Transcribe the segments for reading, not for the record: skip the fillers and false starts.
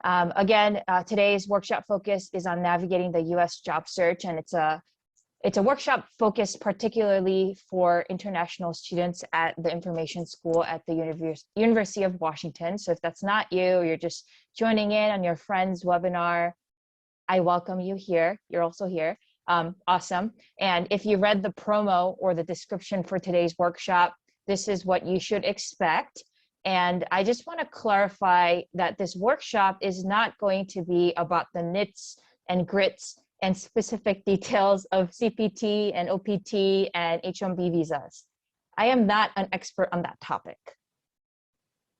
Again, today's workshop focus is on navigating the U.S. job search, and it's a workshop focused particularly for international students at the information school at the University of Washington. So if that's not you, you're just joining in on your friend's webinar, I welcome you here. You're also here. Awesome. And if you read the promo or the description for today's workshop, this is what you should expect. And I just want to clarify that this workshop is not going to be about the nits and grits and specific details of CPT and OPT and H-1B visas. I am not an expert on that topic.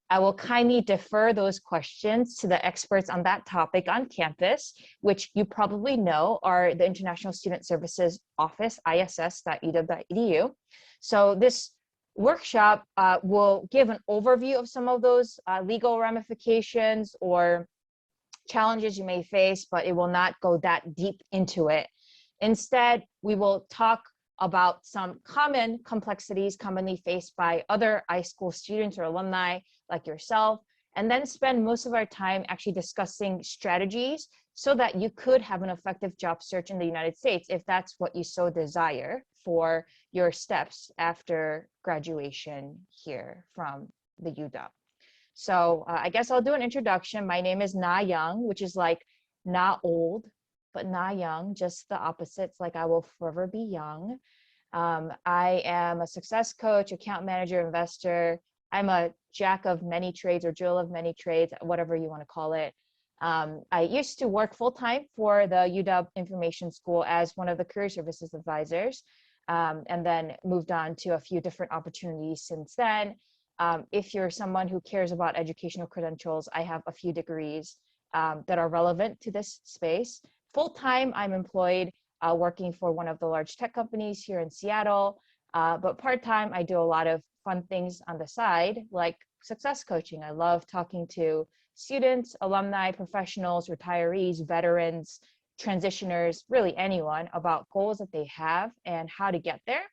I will kindly defer those questions to the experts on that topic on campus, which you probably know are the International Student Services Office, iss.uw.edu. So this workshop will give an overview of some of those legal ramifications or challenges you may face, but it will not go that deep into it. Instead, we will talk about some common complexities commonly faced by other iSchool students or alumni like yourself, and then spend most of our time actually discussing strategies so that you could have an effective job search in the United States if that's what you so desire for your steps after graduation here from the UW. So I guess I'll do an introduction. My name is Na Young, which is like not old, but Na Young, just the opposites, like I will forever be young. I am a success coach, account manager, investor. I'm a jack of many trades or Jill of many trades, whatever you want to call it. I used to work full-time for the UW Information School as one of the career services advisors, and then moved on to a few different opportunities since then. If you're someone who cares about educational credentials, I have a few degrees that are relevant to this space. Full-time, I'm employed working for one of the large tech companies here in Seattle, but part-time, I do a lot of fun things on the side, like success coaching. I love talking to students, alumni, professionals, retirees, veterans, transitioners, really anyone about goals that they have and how to get there.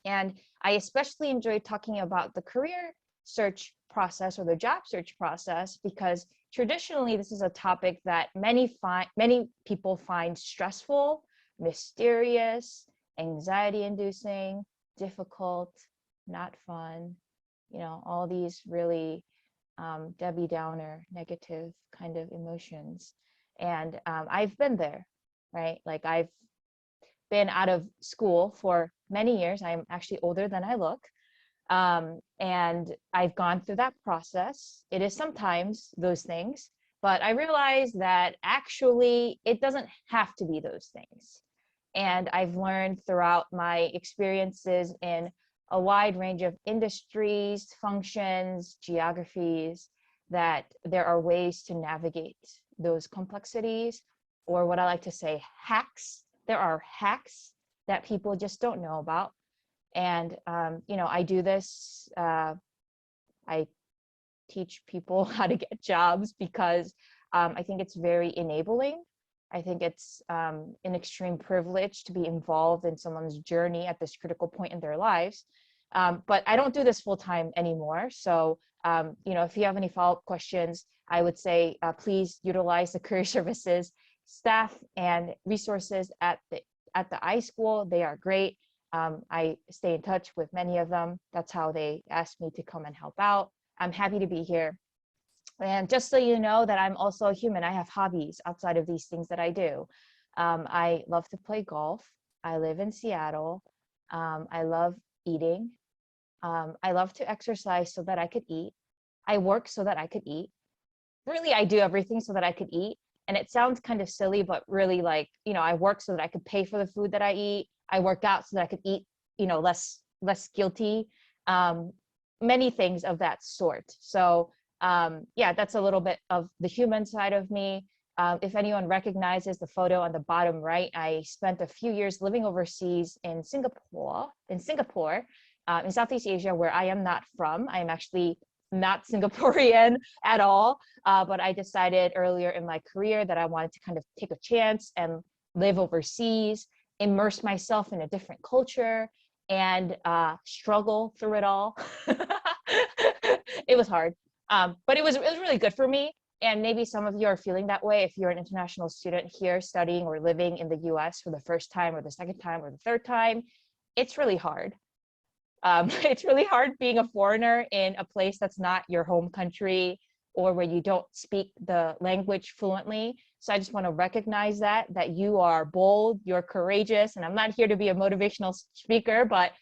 And I especially enjoy talking about the career search process or the job search process because traditionally this is a topic that many people find stressful, mysterious, anxiety-inducing, difficult, not fun, you know, all these really Debbie Downer, negative kind of emotions. And I've been there, right? Like I've been out of school for many years. I'm actually older than I look. And I've gone through that process. It is sometimes those things, but I realize that actually it doesn't have to be those things. And I've learned throughout my experiences in a wide range of industries, functions, geographies, that there are ways to navigate those complexities, or what I like to say, hacks. There are hacks that people just don't know about. And, you know, I do this, I teach people how to get jobs because I think it's very enabling. I think it's an extreme privilege to be involved in someone's journey at this critical point in their lives. But I don't do this full time anymore. So, you know, if you have any follow-up questions, I would say, please utilize the career services staff and resources at the iSchool. They are great. I stay in touch with many of them. That's how they asked me to come and help out. I'm happy to be here. And just so you know that I'm also a human, I have hobbies outside of these things that I do. I love to play golf. I live in Seattle. I love eating. I love to exercise so that I could eat. I work so that I could eat. Really, I do everything so that I could eat. And it sounds kind of silly, but really, like, you know, I work so that I could pay for the food that I eat. I work out so that I could eat, you know, less guilty. Many things of that sort. So yeah, that's a little bit of the human side of me. If anyone recognizes the photo on the bottom right, I spent a few years living overseas in Singapore, in Southeast Asia, where I am not from. I am actually not Singaporean at all, but I decided earlier in my career that I wanted to kind of take a chance and live overseas, immerse myself in a different culture, and struggle through it all. It was hard, but it was really good for me. And maybe some of you are feeling that way if you're an international student here studying or living in the US for the first time or the second time or the third time. It's really hard. It's really hard being a foreigner in a place that's not your home country or where you don't speak the language fluently. So I just want to recognize that you are bold, you're courageous, and I'm not here to be a motivational speaker, but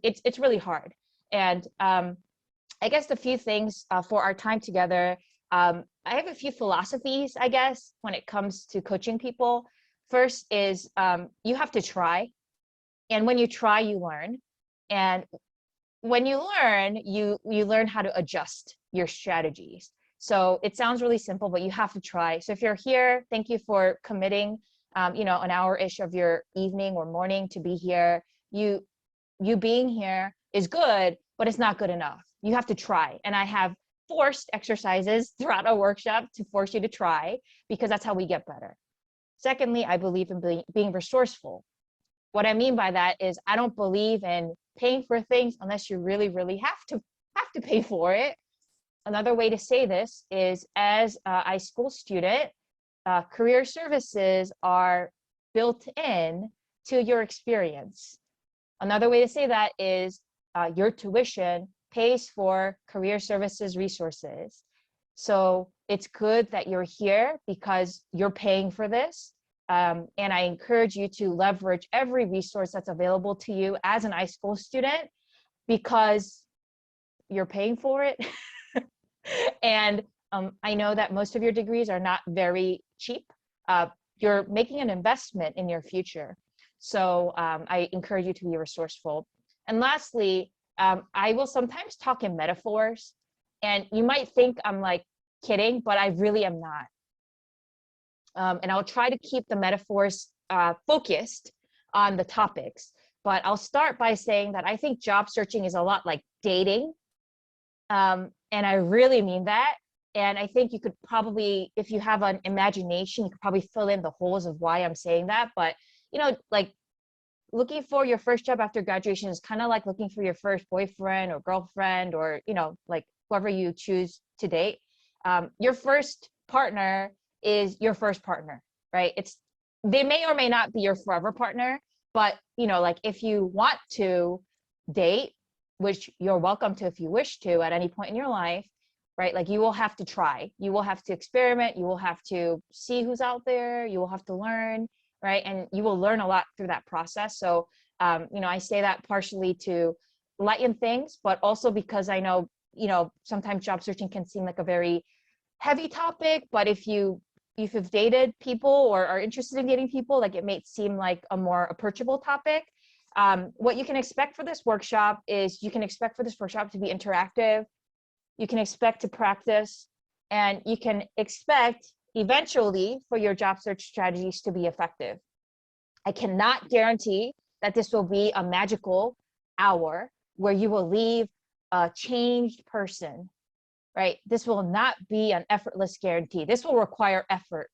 it's really hard. And I guess the few things for our time together, I have a few philosophies, I guess, when it comes to coaching people. First is you have to try. And when you try, you learn. And when you learn, you learn how to adjust your strategies. So it sounds really simple, but you have to try. So if you're here, thank you for committing, an hour-ish of your evening or morning to be here. You being here is good, but it's not good enough. You have to try. And I have forced exercises throughout a workshop to force you to try, because that's how we get better. Secondly, I believe in being resourceful. What I mean by that is I don't believe in paying for things unless you really, really have to pay for it. Another way to say this is, as an iSchool student, career services are built in to your experience. Another way to say that is your tuition pays for career services resources. So it's good that you're here because you're paying for this. And I encourage you to leverage every resource that's available to you as an iSchool student, because you're paying for it. And I know that most of your degrees are not very cheap. You're making an investment in your future. So I encourage you to be resourceful. And lastly, I will sometimes talk in metaphors, and you might think I'm like kidding, but I really am not. And I'll try to keep the metaphors focused on the topics. But I'll start by saying that I think job searching is a lot like dating. And I really mean that. And I think you could probably, if you have an imagination, you could probably fill in the holes of why I'm saying that. But, like looking for your first job after graduation is kind of like looking for your first boyfriend or girlfriend, or, like whoever you choose to date. Your first partner is your first partner, right? They may or may not be your forever partner, but like if you want to date, which you're welcome to if you wish to at any point in your life, right? Like you will have to try, you will have to experiment, you will have to see who's out there, you will have to learn, right? And you will learn a lot through that process. So, I say that partially to lighten things, but also because I know, sometimes job searching can seem like a very heavy topic, but if you've dated people or are interested in dating people, like it may seem like a more approachable topic. What you can expect for this workshop is you can expect for this workshop to be interactive. You can expect to practice, and you can expect eventually for your job search strategies to be effective. I cannot guarantee that this will be a magical hour where you will leave a changed person, right? This will not be an effortless guarantee. This will require effort,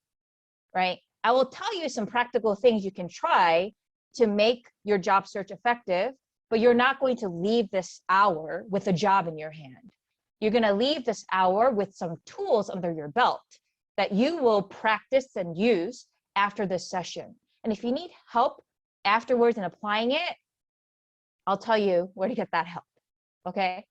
right? I will tell you some practical things you can try to make your job search effective, but you're not going to leave this hour with a job in your hand. You're going to leave this hour with some tools under your belt that you will practice and use after this session. And if you need help afterwards in applying it, I'll tell you where to get that help, okay?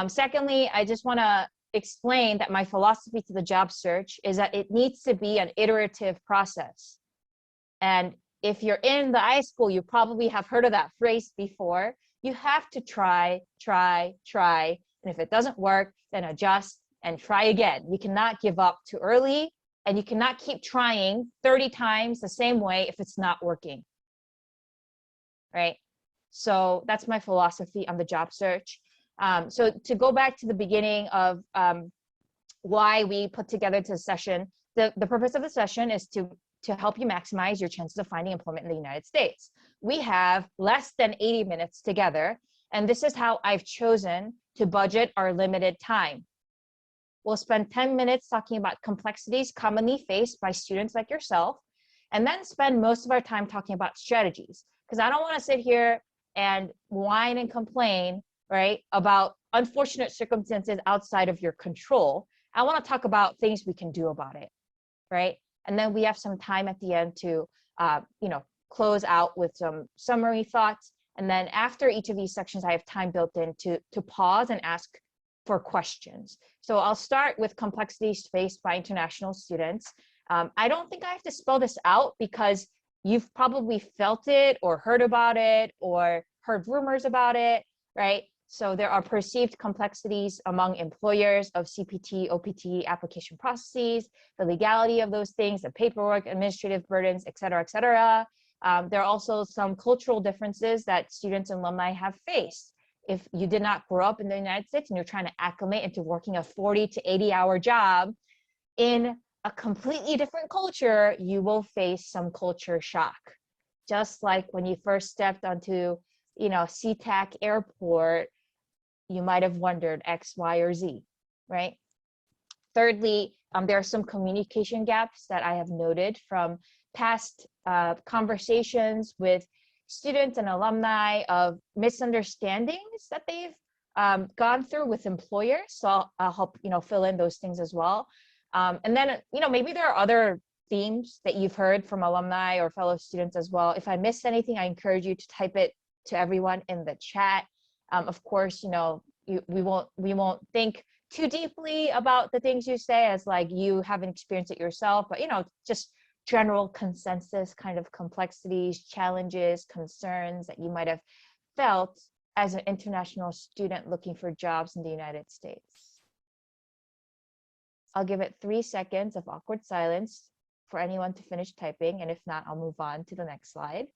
Secondly, I just want to explain that my philosophy to the job search is that it needs to be an iterative process. And if you're in the iSchool, you probably have heard of that phrase before. You have to try. And if it doesn't work, then adjust and try again. You cannot give up too early, and you cannot keep trying 30 times the same way if it's not working, right? So that's my philosophy on the job search. So to go back to the beginning of why we put together this session, the purpose of the session is to help you maximize your chances of finding employment in the United States. We have less than 80 minutes together, and this is how I've chosen to budget our limited time. We'll spend 10 minutes talking about complexities commonly faced by students like yourself, and then spend most of our time talking about strategies, because I don't want to sit here and whine and complain, right, about unfortunate circumstances outside of your control. I want to talk about things we can do about it, right? And then we have some time at the end to, close out with some summary thoughts. And then after each of these sections, I have time built in to pause and ask for questions. So I'll start with complexities faced by international students. I don't think I have to spell this out because you've probably felt it or heard about it or heard rumors about it, right? So there are perceived complexities among employers of CPT, OPT application processes, the legality of those things, the paperwork, administrative burdens, et cetera, et cetera. There are also some cultural differences that students and alumni have faced. If you did not grow up in the United States and you're trying to acclimate into working a 40 to 80-hour job in a completely different culture, you will face some culture shock. Just like when you first stepped onto, SeaTac airport, you might have wondered X, Y, or Z, right? Thirdly, there are some communication gaps that I have noted from past conversations with students and alumni of misunderstandings that they've gone through with employers. So I'll help, fill in those things as well. And then, maybe there are other themes that you've heard from alumni or fellow students as well. If I missed anything, I encourage you to type it to everyone in the chat. Of course, we won't think too deeply about the things you say as like you haven't experienced it yourself, but just general consensus kind of complexities, challenges, concerns that you might have felt as an international student looking for jobs in the United States. I'll give it 3 seconds of awkward silence for anyone to finish typing, and if not, I'll move on to the next slide.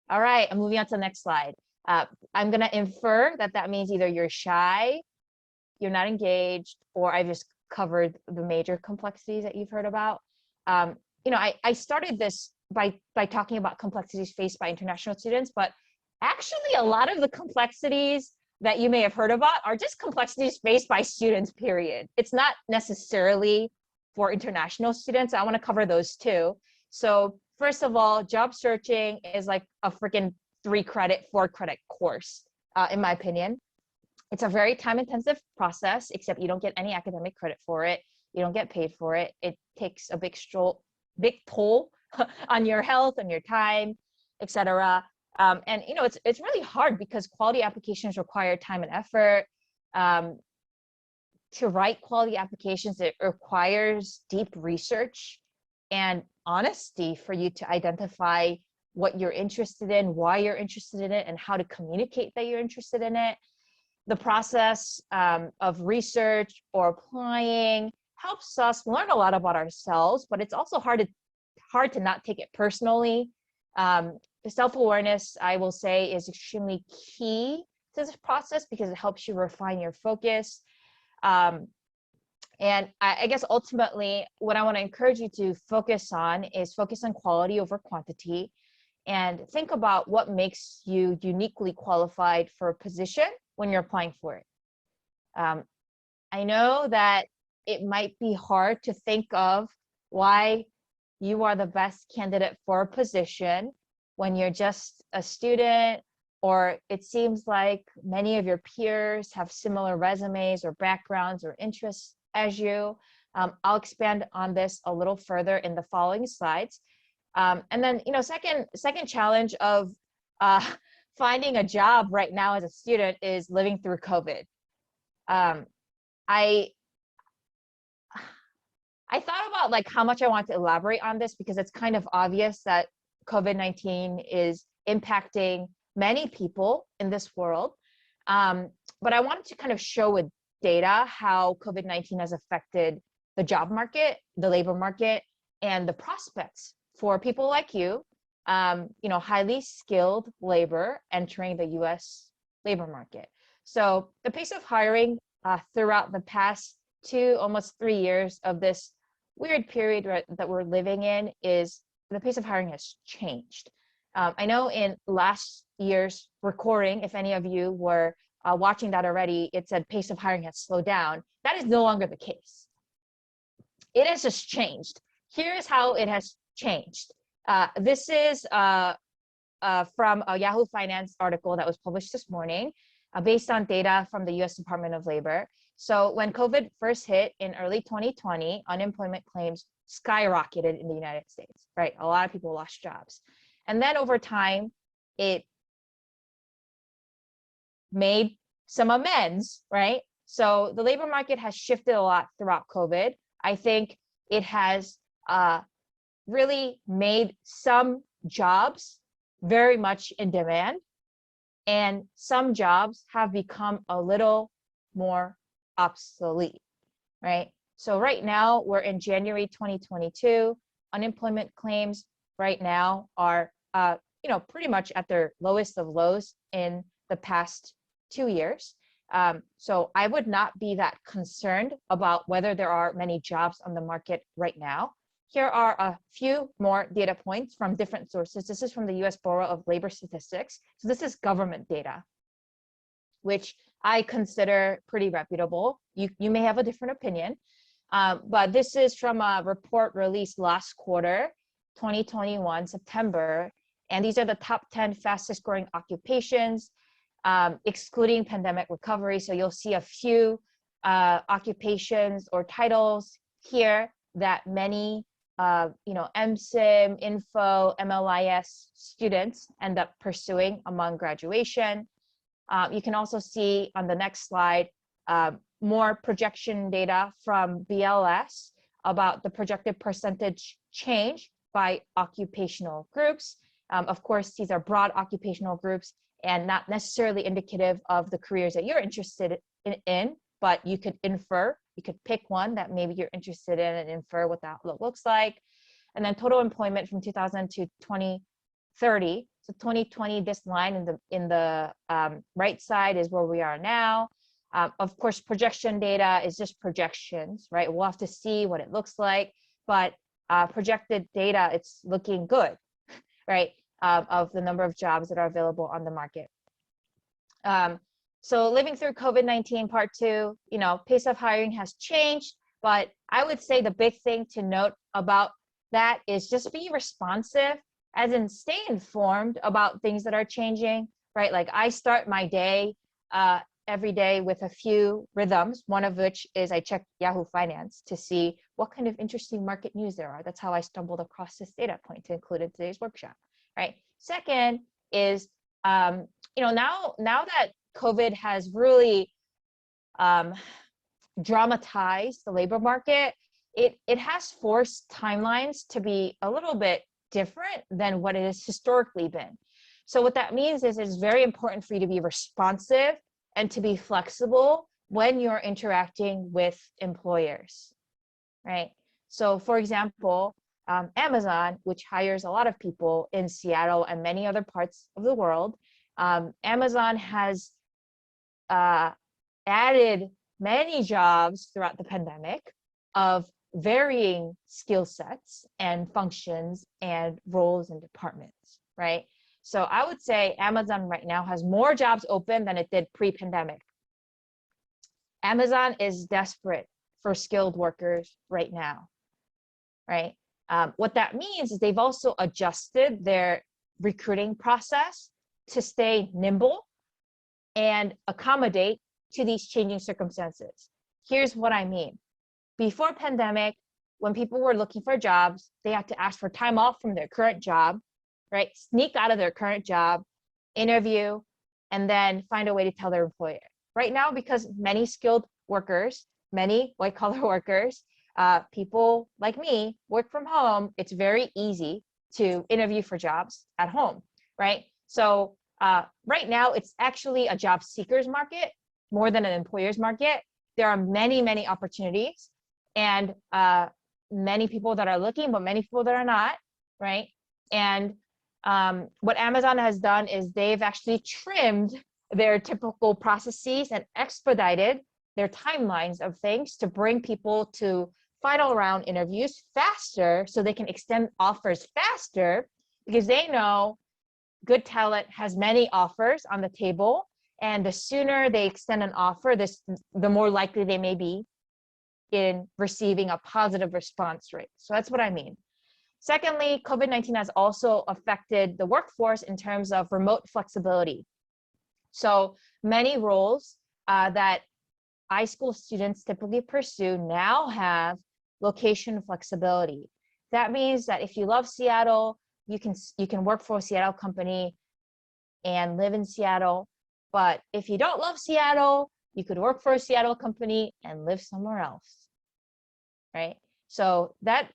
All right, I'm moving on to the next slide. I'm going to infer that means either you're shy, you're not engaged, or I just covered the major complexities that you've heard about. I started this by talking about complexities faced by international students, but actually a lot of the complexities that you may have heard about are just complexities faced by students, period. It's not necessarily for international students. I want to cover those too. So first of all, job searching is like a freaking 3-credit, 4-credit course, in my opinion. It's a very time-intensive process, except you don't get any academic credit for it. You don't get paid for it. It takes a big toll on your health, on your time, etc. And it's really hard because quality applications require time and effort. To write quality applications, it requires deep research and honesty for you to identify what you're interested in, why you're interested in it, and how to communicate that you're interested in it. The process of research or applying helps us learn a lot about ourselves, but it's also hard to not take it personally. The self-awareness, I will say, is extremely key to this process because it helps you refine your focus. And I guess ultimately, what I want to encourage you to focus on is focus on quality over quantity, and think about what makes you uniquely qualified for a position when you're applying for it. I know that it might be hard to think of why you are the best candidate for a position when you're just a student, or it seems like many of your peers have similar resumes or backgrounds or interests as you. I'll expand on this a little further in the following slides. And then, second challenge of finding a job right now as a student is living through COVID. I thought about like how much I want to elaborate on this because it's kind of obvious that COVID-19 is impacting many people in this world. But I wanted to kind of show with data how COVID-19 has affected the job market, the labor market, and the prospects for people like you, highly skilled labor entering the US labor market. So the pace of hiring throughout the past almost 3 years of this weird period that we're living in is the pace of hiring has changed. I know in last year's recording, if any of you were watching that already, it said pace of hiring has slowed down. That is no longer the case. It has just changed. Here's how it has changed. This is from a Yahoo Finance article that was published this morning. based on data from the US Department of Labor. So when COVID first hit in early 2020, unemployment claims skyrocketed in the United States, right? A lot of people lost jobs. And then over time, it made some amends, right? So the labor market has shifted a lot throughout COVID. I think it has really made some jobs very much in demand, and some jobs have become a little more obsolete, right? So right now we're in January 2022. Unemployment claims right now are, pretty much at their lowest of lows in the past 2 years. So I would not be that concerned about whether there are many jobs on the market right now. Here are a few more data points from different sources. This is from the US Bureau of Labor Statistics. So this is government data, which I consider pretty reputable. You may have a different opinion, but this is from a report released last quarter, 2021, September. And these are the top 10 fastest growing occupations, excluding pandemic recovery. So you'll see a few occupations or titles here that many MSIM, Info, MLIS students end up pursuing among graduation. You can also see on the next slide more projection data from BLS about the projected percentage change by occupational groups. Of course, these are broad occupational groups and not necessarily indicative of the careers that you're interested in, but you could infer, you could pick one that maybe you're interested in and infer what that looks like. And then total employment from 2000 to 2030. So 2020, this line in the right side is where we are now. Of course, projection data is just projections, right? We'll have to see what it looks like, but projected data, it's looking good, right? Of the number of jobs that are available on the market. So living through COVID-19 part 2, pace of hiring has changed, but I would say the big thing to note about that is just be responsive, as in stay informed about things that are changing, right? Like I start my day every day with a few rhythms, one of which is I check Yahoo Finance to see what kind of interesting market news there are. That's how I stumbled across this data point to include in today's workshop, right? Second is, now that COVID has really dramatized the labor market, it has forced timelines to be a little bit different than what it has historically been. So what that means is it's very important for you to be responsive and to be flexible when you're interacting with employers, right? So for example, Amazon, which hires a lot of people in Seattle and many other parts of the world, Amazon has added many jobs throughout the pandemic of varying skill sets and functions and roles and departments, right? So I would say Amazon right now has more jobs open than it did pre-pandemic. Amazon is desperate for skilled workers right now, right? What that means is they've also adjusted their recruiting process to stay nimble and accommodate to these changing circumstances. Here's what I mean. Before pandemic, when people were looking for jobs, they had to ask for time off from their current job, right? Sneak out of their current job, interview, and then find a way to tell their employer. Right now, because many skilled workers, many white-collar workers, people like me work from home, it's very easy to interview for jobs at home, right? So right now, it's actually a job seekers market more than an employer's market. There are many, many opportunities and many people that are looking, but many people that are not, right? And what Amazon has done is they've actually trimmed their typical processes and expedited their timelines of things to bring people to final round interviews faster so they can extend offers faster, because they know good talent has many offers on the table, and the sooner they extend an offer, the more likely they may be in receiving a positive response rate. So that's what I mean. Secondly, COVID-19 has also affected the workforce in terms of remote flexibility. So many roles that iSchool students typically pursue now have location flexibility. That means that if you love Seattle, you can work for a Seattle company and live in Seattle. But if you don't love Seattle, you could work for a Seattle company and live somewhere else, right? So that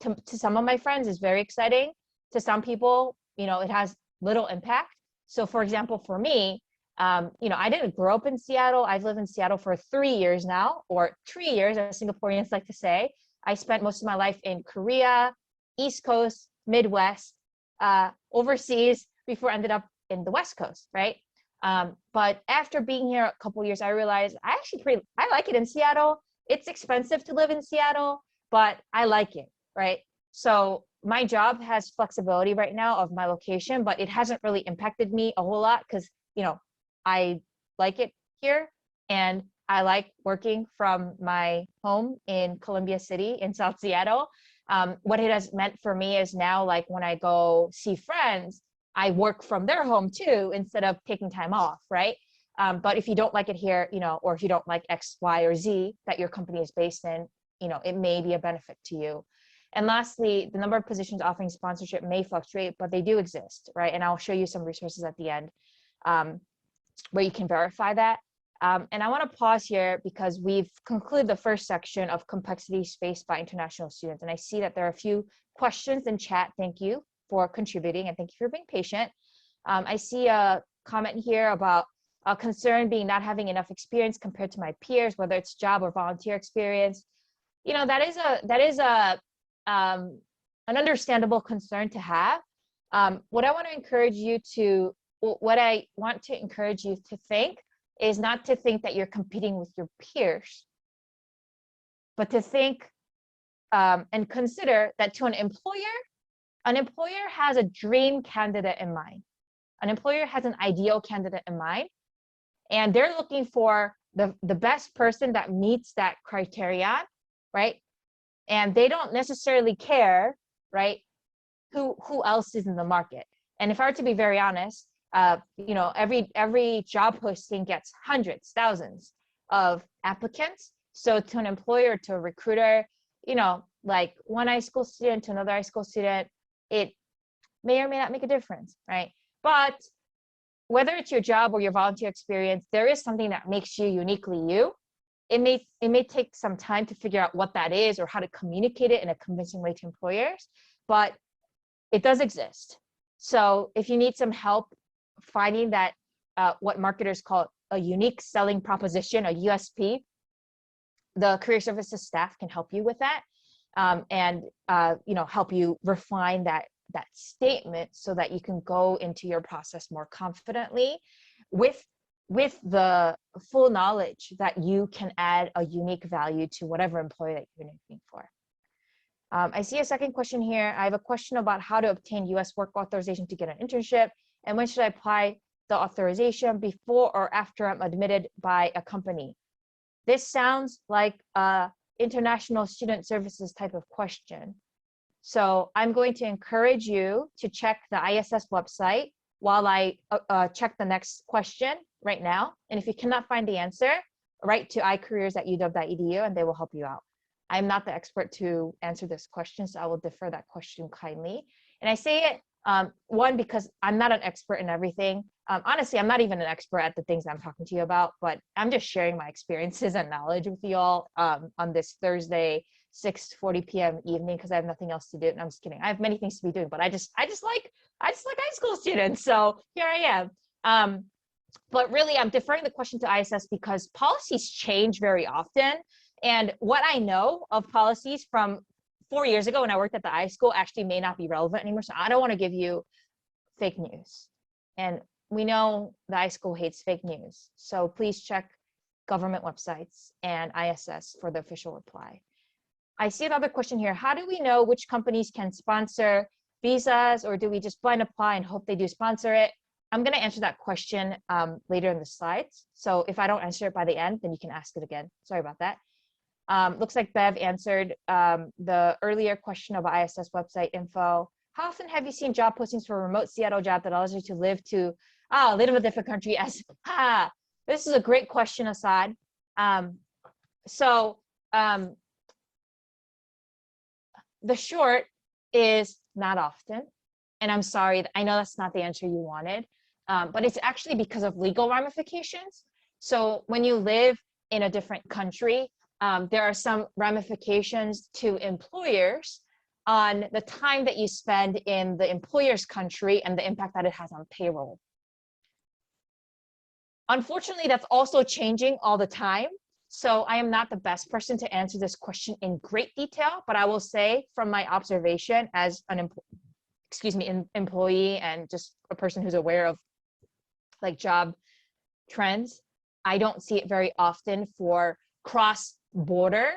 to some of my friends is very exciting. To some people, it has little impact. So for example, for me, I didn't grow up in Seattle. I've lived in Seattle for 3 years now, or 3 years, as Singaporeans like to say. I spent most of my life in Korea, East Coast, Midwest, overseas before I ended up in the West Coast, right? But after being here a couple years, I realized I like it in Seattle. It's expensive to live in Seattle, but I like it, right? So my job has flexibility right now of my location, but it hasn't really impacted me a whole lot because, I like it here and I like working from my home in Columbia City in South Seattle. What it has meant for me is now, like when I go see friends, I work from their home too, instead of taking time off, right? But if you don't like it here, or if you don't like X, Y, or Z that your company is based in, it may be a benefit to you. And lastly, the number of positions offering sponsorship may fluctuate, but they do exist, right? And I'll show you some resources at the end where you can verify that. And I want to pause here because we've concluded the first section of complexities faced by international students. And I see that there are a few questions in chat. Thank you for contributing and thank you for being patient. I see a comment here about a concern being not having enough experience compared to my peers, whether it's job or volunteer experience. That is an understandable concern to have. What I want to encourage you to think is not to think that you're competing with your peers, but to think and consider that to an employer has a dream candidate in mind. An employer has an ideal candidate in mind, and they're looking for the best person that meets that criterion, right? And they don't necessarily care, right, who else is in the market. And if I were to be very honest, every job posting gets hundreds, thousands of applicants. So to an employer, to a recruiter, like one iSchool student to another iSchool student, it may or may not make a difference, right? But whether it's your job or your volunteer experience, there is something that makes you uniquely you. It may take some time to figure out what that is or how to communicate it in a convincing way to employers, but it does exist. So if you need some help finding that, what marketers call a unique selling proposition, a USP, the career services staff can help you with that, and help you refine that statement so that you can go into your process more confidently with the full knowledge that you can add a unique value to whatever employer that you're interviewing for. I see a second question here. I have a question about how to obtain US work authorization to get an internship, and when should I apply the authorization, before or after I'm admitted by a company? This sounds like a international student services type of question. So I'm going to encourage you to check the ISS website while I check the next question right now. And if you cannot find the answer, write to icareers@uw.edu and they will help you out. I'm not the expert to answer this question, so I will defer that question kindly. And I say it, one, because I'm not an expert in everything. Honestly, I'm not even an expert at the things I'm talking to you about, but I'm just sharing my experiences and knowledge with you all on this Thursday, 6:40 p.m. evening, because I have nothing else to do. And I'm just kidding. I have many things to be doing, but I just like iSchool students. So here I am. But really, I'm deferring the question to ISS because policies change very often. And what I know of policies from 4 years ago when I worked at the iSchool actually may not be relevant anymore. So I don't want to give you fake news. And we know the iSchool hates fake news. So please check government websites and ISS for the official reply. I see another question here. How do we know which companies can sponsor visas, or do we just blind apply and hope they do sponsor it? I'm going to answer that question later in the slides. So if I don't answer it by the end, then you can ask it again. Sorry about that. Looks like Bev answered the earlier question about ISS website info. How often have you seen job postings for a remote Seattle job that allows you to live in a different country as This is a great question, Assad. So the short is not often. And I'm sorry, I know that's not the answer you wanted, but it's actually because of legal ramifications. So when you live in a different country, there are some ramifications to employers on the time that you spend in the employer's country and the impact that it has on payroll. Unfortunately, that's also changing all the time. So I am not the best person to answer this question in great detail, but I will say from my observation as an employee and just a person who's aware of like job trends, I don't see it very often for cross-border.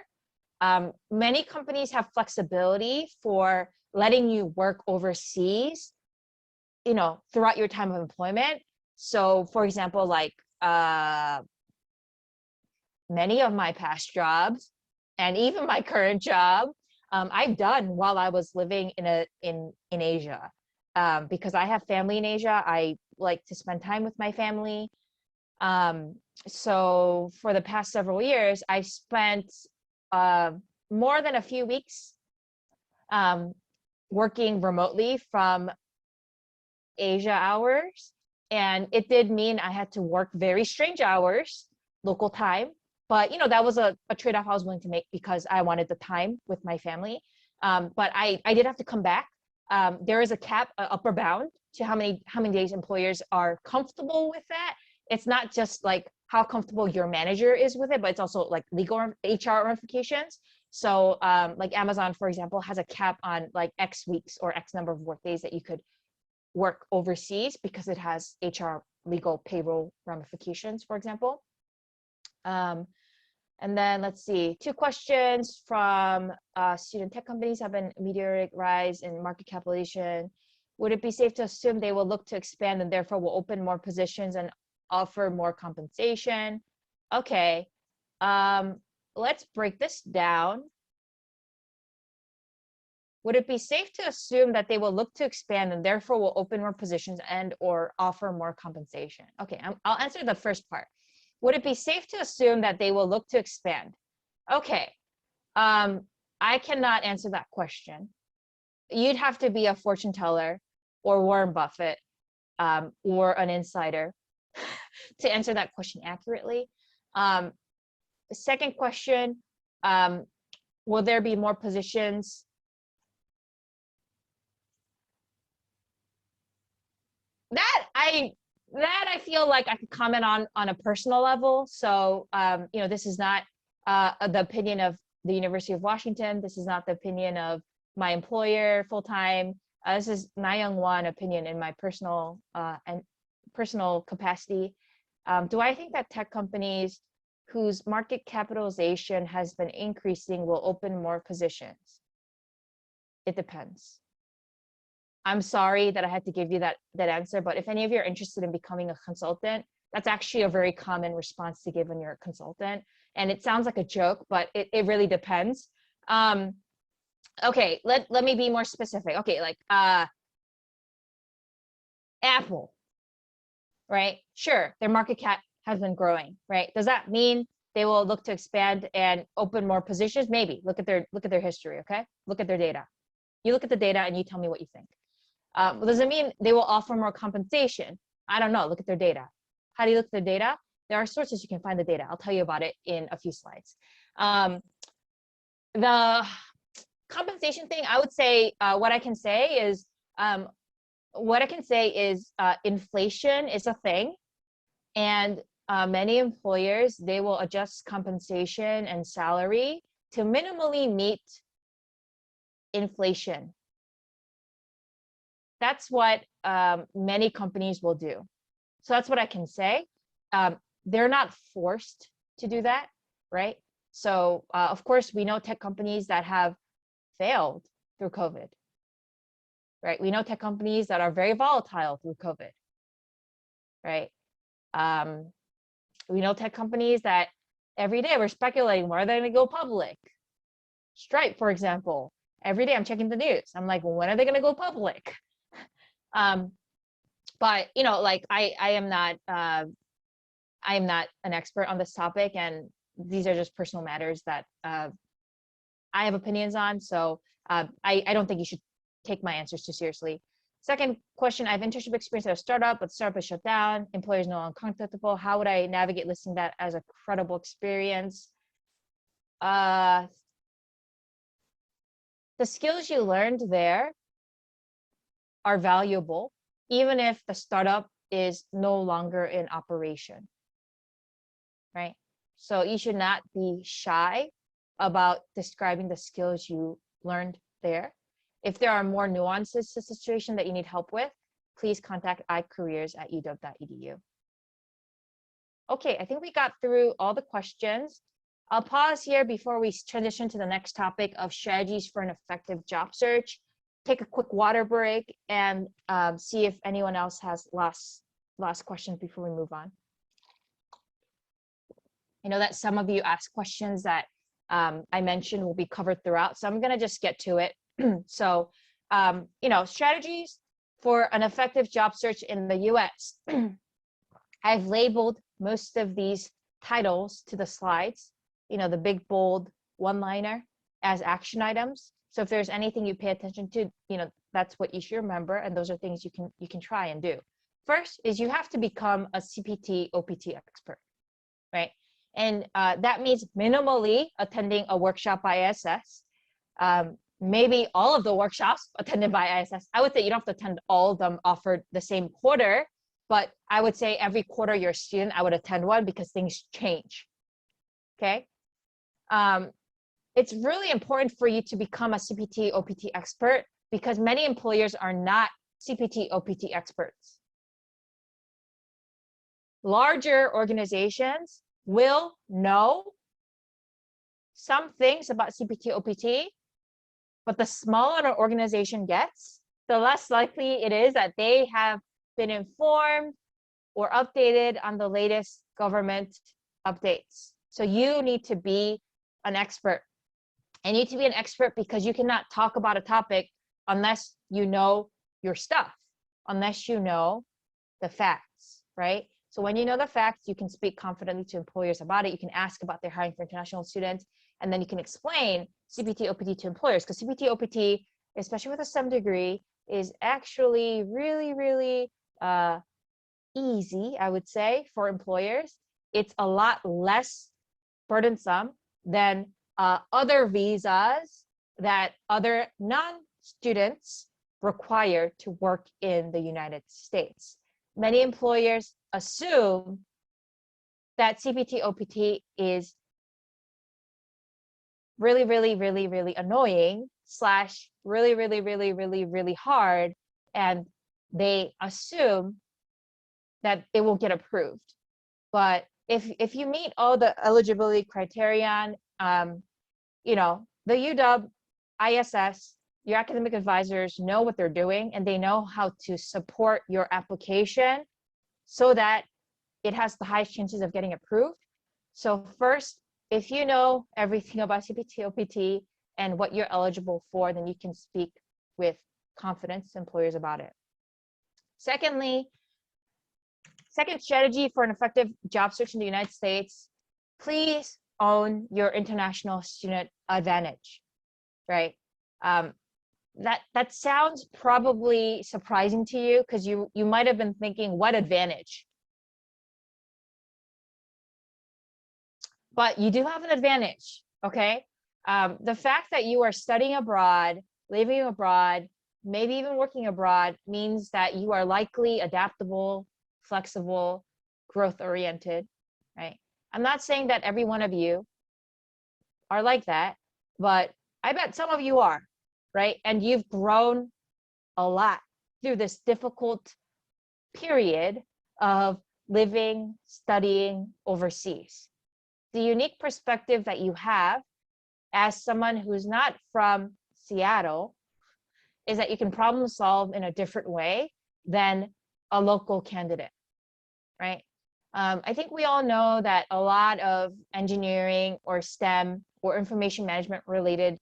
Many companies have flexibility for letting you work overseas, you know, throughout your time of employment. So for example, like many of my past jobs and even my current job, I've done while I was living in Asia, because I have family in Asia. I like to spend time with my family. So for the past several years, I spent more than a few weeks working remotely from Asia hours. And it did mean I had to work very strange hours, local time. But, you know, that was a trade-off I was willing to make because I wanted the time with my family. But I did have to come back. There is a cap, an upper bound to how many days employers are comfortable with that. It's not just like how comfortable your manager is with it, but it's also like legal HR ramifications. So like Amazon, for example, has a cap on like X weeks or X number of work days that you could work overseas because it has HR legal payroll ramifications, for example. And then let's see, 2 questions from student tech companies have been meteoric rise in market capitalization. Would it be safe to assume they will look to expand and therefore will open more positions and offer more compensation? Okay, let's break this down. Would it be safe to assume that they will look to expand and therefore will open more positions and or offer more compensation? Okay, I'll answer the first part. Would it be safe to assume that they will look to expand? Okay, I cannot answer that question. You'd have to be a fortune teller or Warren Buffett or an insider to answer that question accurately. The second question, will there be more positions? That I feel like I could comment on a personal level. So you know, this is not the opinion of the University of Washington. This is not the opinion of my employer full-time. This is Nayoung Won opinion in my personal and personal capacity. Do I think that tech companies whose market capitalization has been increasing will open more positions? It depends. I'm sorry that I had to give you that answer, but if any of you are interested in becoming a consultant, that's actually a very common response to give when you're a consultant. And it sounds like a joke, but it really depends. Okay, let me be more specific. Okay, like Apple, right? Sure, their market cap has been growing, right? Does that mean they will look to expand and open more positions? Maybe. Look at their history, okay? Look at their data. You look at the data and you tell me what you think. Does it mean they will offer more compensation? I don't know. Look at their data. How do you look at their data? There are sources you can find the data. I'll tell you about it in a few slides. The compensation thing, I would say what I can say is inflation is a thing, and many employers, they will adjust compensation and salary to minimally meet inflation. That's what many companies will do. So that's what I can say. They're not forced to do that, right? So of course, we know tech companies that have failed through COVID, right? We know tech companies that are very volatile through COVID, right? We know tech companies that every day we're speculating, where are they going to go public? Stripe, for example. Every day I'm checking the news. I'm like, well, when are they going to go public? But you know, like I am not I am not an expert on this topic, and these are just personal matters that I have opinions on. So I don't think you should take my answers too seriously. Second question, I have internship experience at a startup, but the startup is shut down. Employers no longer contactable. How would I navigate listing that as a credible experience? The skills you learned there are valuable, even if the startup is no longer in operation, right? So you should not be shy about describing the skills you learned there. If there are more nuances to the situation that you need help with, please contact icareers@uw.edu. Okay, I think we got through all the questions. I'll pause here before we transition to the next topic of strategies for an effective job search. Take a quick water break and see if anyone else has last questions before we move on. I know that some of you asked questions that I mentioned will be covered throughout, so I'm going to just get to it. So, strategies for an effective job search in the US. I've labeled most of these titles to the slides, the big bold one-liner, as action items. So if there's anything you pay attention to, that's what you should remember, and those are things you can try and do. First is you have to become a CPT OPT expert, right? And that means minimally attending a workshop by ISS, maybe all of the workshops attended by ISS. I would say you don't have to attend all of them offered the same quarter, but I would say every quarter you're a student, I would attend one because things change, okay? It's really important for you to become a CPT OPT expert because many employers are not CPT OPT experts. Larger organizations will know some things about CPT OPT, but the smaller an organization gets, the less likely it is that they have been informed or updated on the latest government updates. So you need to be an expert. And you need to be an expert because you cannot talk about a topic unless you know your stuff, unless you know the facts, right? So when you know the facts, you can speak confidently to employers about it. You can ask about their hiring for international students, and then you can explain CPT OPT to employers, because CPT OPT, especially with a STEM degree, is actually really, really easy, I would say, for employers. It's a lot less burdensome than other visas that other non-students require to work in the United States. Many employers assume that CPT OPT is really, really, really, really annoying / really, really, really, really, really hard, and they assume that it won't get approved. But if you meet all the eligibility criterion, the UW, ISS, your academic advisors know what they're doing, and they know how to support your application so that it has the highest chances of getting approved. So first, if you know everything about CPT OPT and what you're eligible for, then you can speak with confidence to employers about it. Secondly, second strategy for an effective job search in the United States, please own your international student advantage, right? That sounds probably surprising to you because you might have been thinking, what advantage? But you do have an advantage, okay? The fact that you are studying abroad, living abroad, maybe even working abroad means that you are likely adaptable, flexible, growth-oriented, right? I'm not saying that every one of you are like that, but I bet some of you are, right? And you've grown a lot through this difficult period of living, studying overseas. The unique perspective that you have as someone who's not from Seattle is that you can problem solve in a different way than a local candidate, right? I think we all know that a lot of engineering or STEM or information management related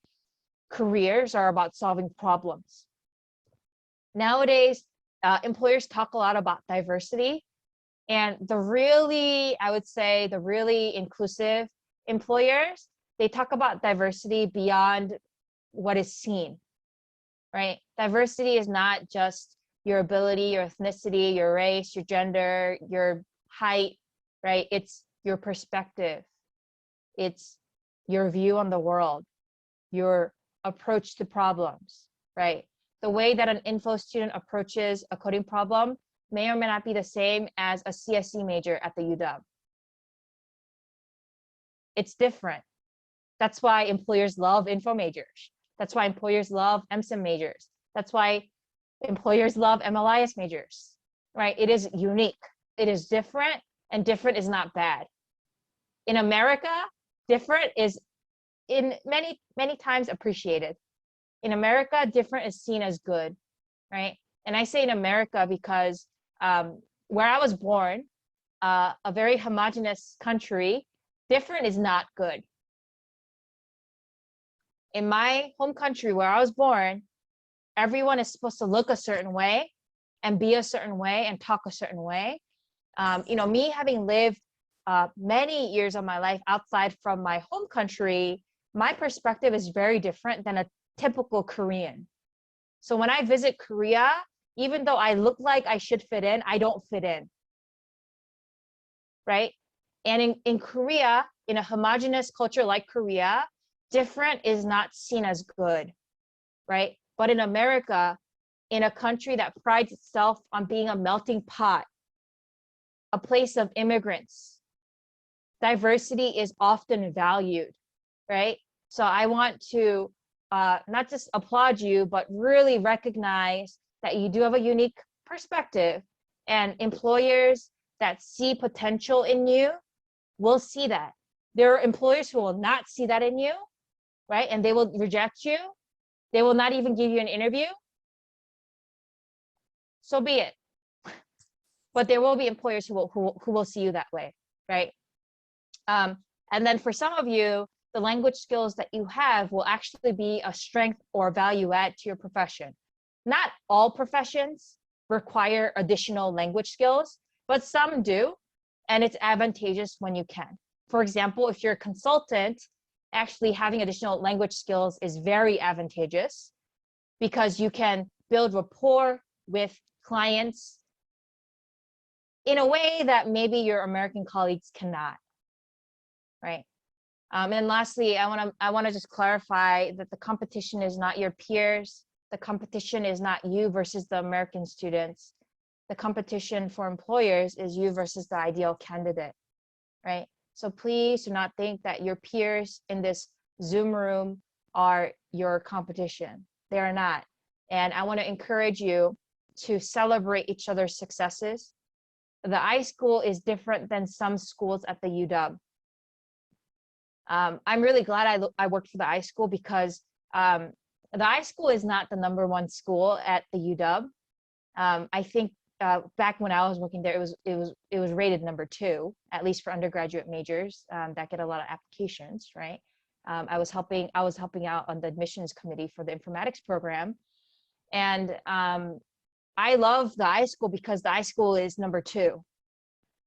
careers are about solving problems. Nowadays, employers talk a lot about diversity, And I would say the really inclusive employers, they talk about diversity beyond what is seen, right? Diversity is not just your ability, your ethnicity, your race, your gender, your height, right? It's your perspective. It's your view on the world, your approach to problems, right? The way that an info student approaches a coding problem may or may not be the same as a CSE major at the UW. It's different. That's why employers love info majors. That's why employers love MSIM majors. That's why employers love MLIS majors, right? It is unique. It is different, and different is not bad. In America, different is in many times appreciated. In America, different is seen as good, right? And I say in America because where I was born, a very homogenous country, different is not good. In my home country where I was born, everyone is supposed to look a certain way and be a certain way and talk a certain way. Me having lived many years of my life outside from my home country, my perspective is very different than a typical Korean. So when I visit Korea, even though I look like I should fit in, I don't fit in, right? And in Korea, in a homogenous culture like Korea, different is not seen as good, right? But in America, in a country that prides itself on being a melting pot, a place of immigrants, diversity is often valued, right? So I want to not just applaud you, but really recognize that you do have a unique perspective, and employers that see potential in you will see that. There are employers who will not see that in you, right? And they will reject you. They will not even give you an interview. So be it. But there will be employers who will see you that way, right? And then for some of you, the language skills that you have will actually be a strength or value add to your profession. Not all professions require additional language skills, but some do, and it's advantageous when you can. For example, if you're a consultant, actually having additional language skills is very advantageous because you can build rapport with clients in a way that maybe your American colleagues cannot, right? And lastly, I want to just clarify that the competition is not your peers. The competition is not you versus the American students. The competition for employers is you versus the ideal candidate, right? So please do not think that your peers in this Zoom room are your competition. They are not. And I want to encourage you to celebrate each other's successes. The iSchool is different than some schools at the UW. I'm really glad I worked for the iSchool because the iSchool is not the #1 school at the UW. I think back when I was working there, it was rated #2, at least for undergraduate majors that get a lot of applications, right? I was helping out on the admissions committee for the informatics program, and I love the iSchool because the iSchool is #2.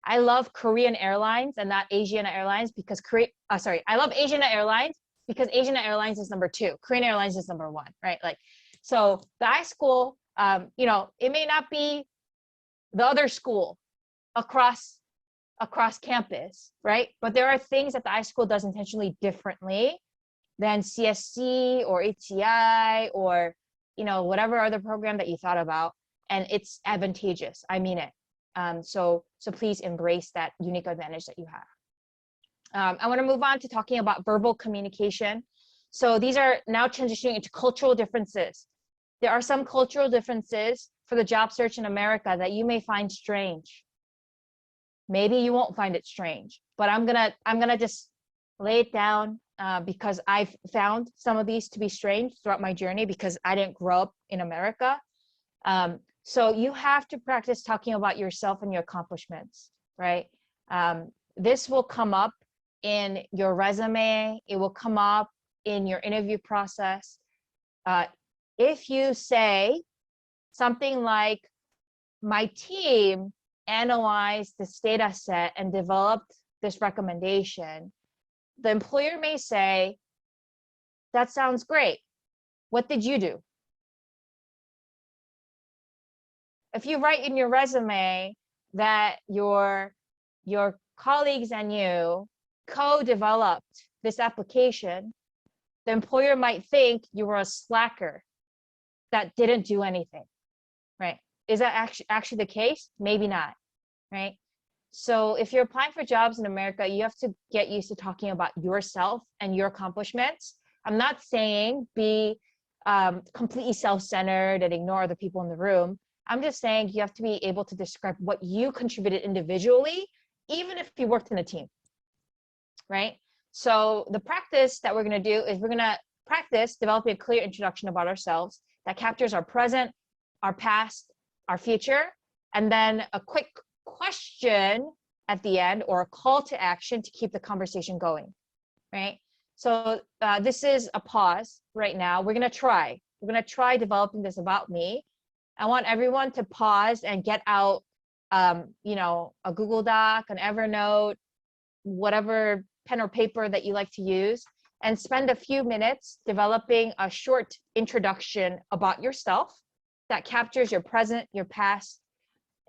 I love Korean Airlines and not Asiana Airlines because I love Asiana Airlines because Asiana Airlines is #2. Korean Airlines is #1, right? Like, so the iSchool, it may not be the other school across campus, right? But there are things that the iSchool does intentionally differently than CSC or HCI or, whatever other program that you thought about. And it's advantageous. I mean it. So please embrace that unique advantage that you have. I want to move on to talking about verbal communication. So these are now transitioning into cultural differences. There are some cultural differences for the job search in America that you may find strange. Maybe you won't find it strange, but I'm gonna just lay it down because I've found some of these to be strange throughout my journey because I didn't grow up in America. So you have to practice talking about yourself and your accomplishments, right? This will come up in your resume. It will come up in your interview process. If you say something like, my team analyzed this data set and developed this recommendation, the employer may say, that sounds great. What did you do? If you write in your resume that your colleagues and you co-developed this application, the employer might think you were a slacker that didn't do anything, right? Is that actually the case? Maybe not, right? So if you're applying for jobs in America, you have to get used to talking about yourself and your accomplishments. I'm not saying be completely self-centered and ignore other people in the room. I'm just saying you have to be able to describe what you contributed individually, even if you worked in a team, right? So the practice that we're going to do is we're going to practice developing a clear introduction about ourselves that captures our present, our past, our future, and then a quick question at the end or a call to action to keep the conversation going, right? So this is a pause right now. We're going to try developing this about me. I want everyone to pause and get out, you know, a Google Doc, an Evernote, whatever pen or paper that you like to use, and spend a few minutes developing a short introduction about yourself that captures your present, your past,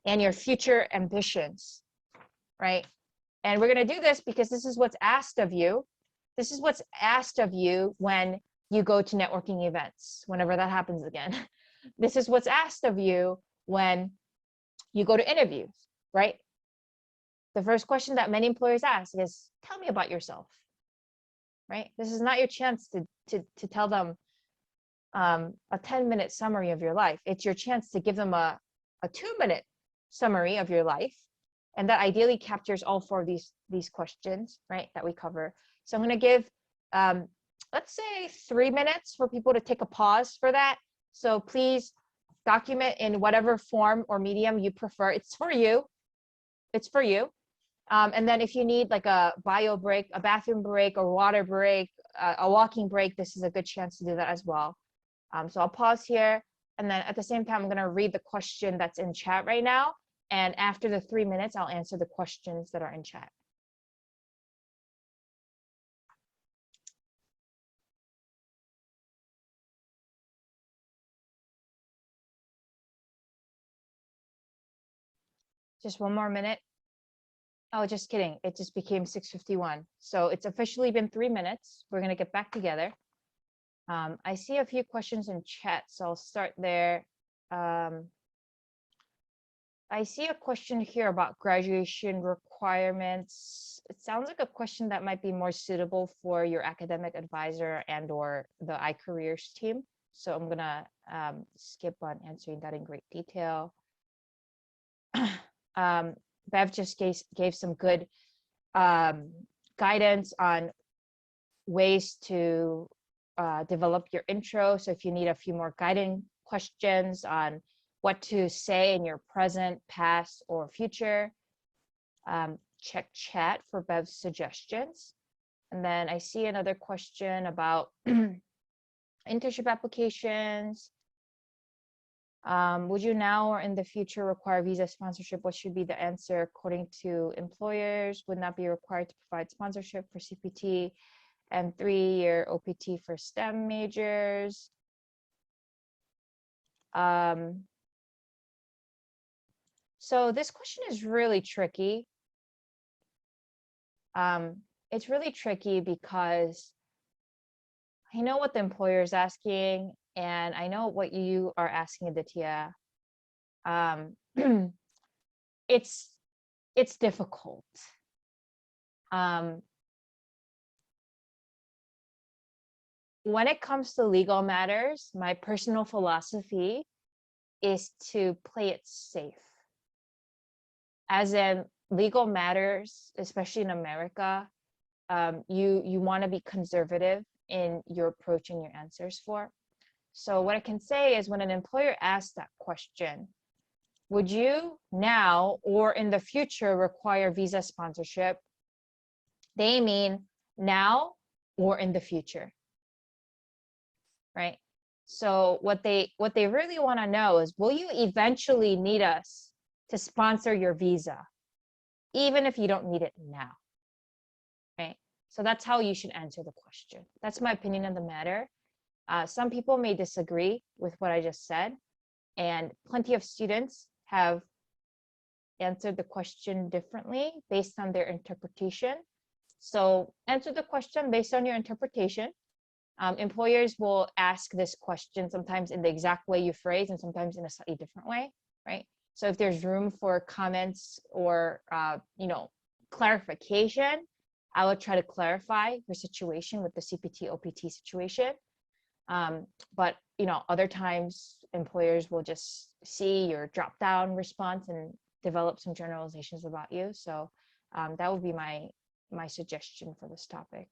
and your future ambitions, right? And we're going to do this because this is what's asked of you. This is what's asked of you when you go to networking events, whenever that happens again. This is what's asked of you when you go to interviews, right? The first question that many employers ask is, tell me about yourself, right? This is not your chance to tell them a 10-minute summary of your life. It's your chance to give them a 2-minute summary of your life. And that ideally captures all 4 of these questions, right, that we cover. So I'm going to give, let's say 3 minutes for people to take a pause for that. So please document in whatever form or medium you prefer. It's for you. It's for you. And then if you need like a bio break, a bathroom break, or water break, a walking break, this is a good chance to do that as well. So I'll pause here. And then at the same time, I'm going to read the question that's in chat right now. And after the 3 minutes, I'll answer the questions that are in chat. Just 1 more minute. Oh, just kidding. It just became 6:51. So it's officially been 3 minutes. We're going to get back together. I see a few questions in chat, so I'll start there. I see a question here about graduation requirements. It sounds like a question that might be more suitable for your academic advisor and or the iCareers team. So I'm going to skip on answering that in great detail. Bev just gave some good guidance on ways to develop your intro. So if you need a few more guiding questions on what to say in your present, past, or future, check chat for Bev's suggestions. And then I see another question about internship applications. Would you now or in the future require visa sponsorship? What should be the answer according to employers? Would not be required to provide sponsorship for CPT and 3-year OPT for STEM majors. So this question is really tricky. It's really tricky because I know what the employer is asking, and I know what you are asking, Aditya. It's difficult. When it comes to legal matters, my personal philosophy is to play it safe. As in legal matters, especially in America, you want to be conservative in your approach and your answers for. So what I can say is when an employer asks that question, would you now or in the future require visa sponsorship? They mean now or in the future, right? So what they really want to know is, will you eventually need us to sponsor your visa, even if you don't need it now, right? So that's how you should answer the question. That's my opinion on the matter. Some people may disagree with what I just said, and plenty of students have answered the question differently based on their interpretation. So answer the question based on your interpretation. Employers will ask this question sometimes in the exact way you phrase and sometimes in a slightly different way, right? So if there's room for comments or clarification, I would try to clarify your situation with the CPT OPT situation. But other times employers will just see your drop down response and develop some generalizations about you. So that would be my suggestion for this topic.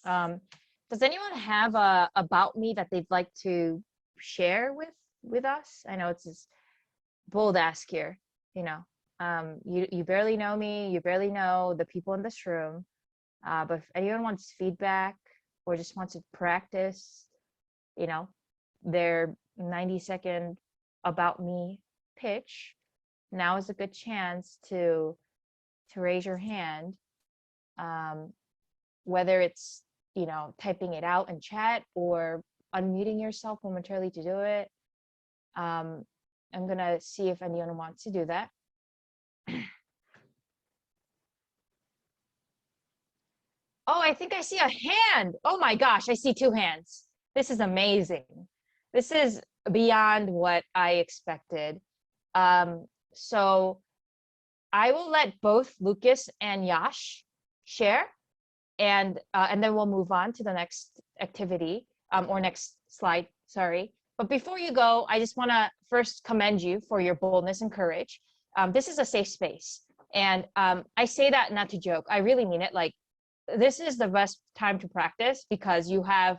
Does anyone have a about me that they'd like to share with us? I know it's this bold ask here. You barely know me, you barely know the people in this room. But if anyone wants feedback or just wants to practice, their 90-second about me pitch, now is a good chance to raise your hand. Whether it's typing it out in chat or unmuting yourself momentarily to do it. I'm gonna see if anyone wants to do that. Oh, I think I see a hand. Oh my gosh, I see 2 hands. This is amazing. This is beyond what I expected. So I will let both Lucas and Yash share, and then we'll move on to the next activity or next slide, sorry. But before you go, I just want to first commend you for your boldness and courage. This is a safe space. And I say that not to joke. I really mean it. Like, this is the best time to practice because you have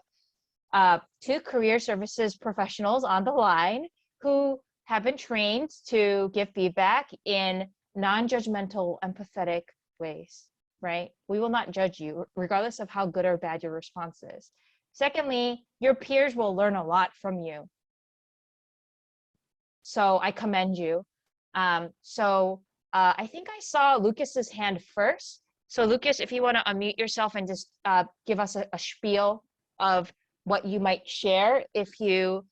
2 career services professionals on the line who have been trained to give feedback in non-judgmental, empathetic ways, right? We will not judge you regardless of how good or bad your response is. Secondly, your peers will learn a lot from you. So I commend you. I think I saw Lucas's hand first. So Lucas, if you want to unmute yourself and just give us a spiel of what you might share if you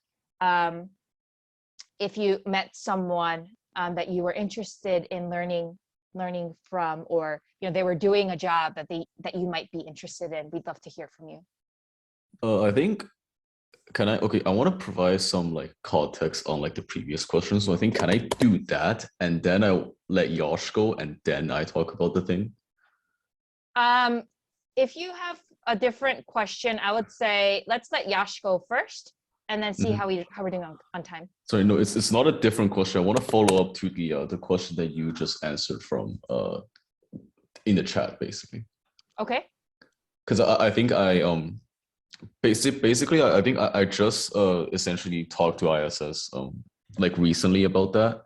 met someone that you were interested in learning from, or they were doing a job that you might be interested in. We'd love to hear from you. I think, I want to provide some context on the previous question. So I think, can I do that? And then I'll let Yash go and then I talk about the thing. If you have a different question, I would say, let's let Yash go first and then see how we're doing on time. Sorry, no, it's not a different question. I want to follow up to the question that you just answered from in the chat, basically. Okay. Because I think I basically I think I just essentially talked to ISS recently about that.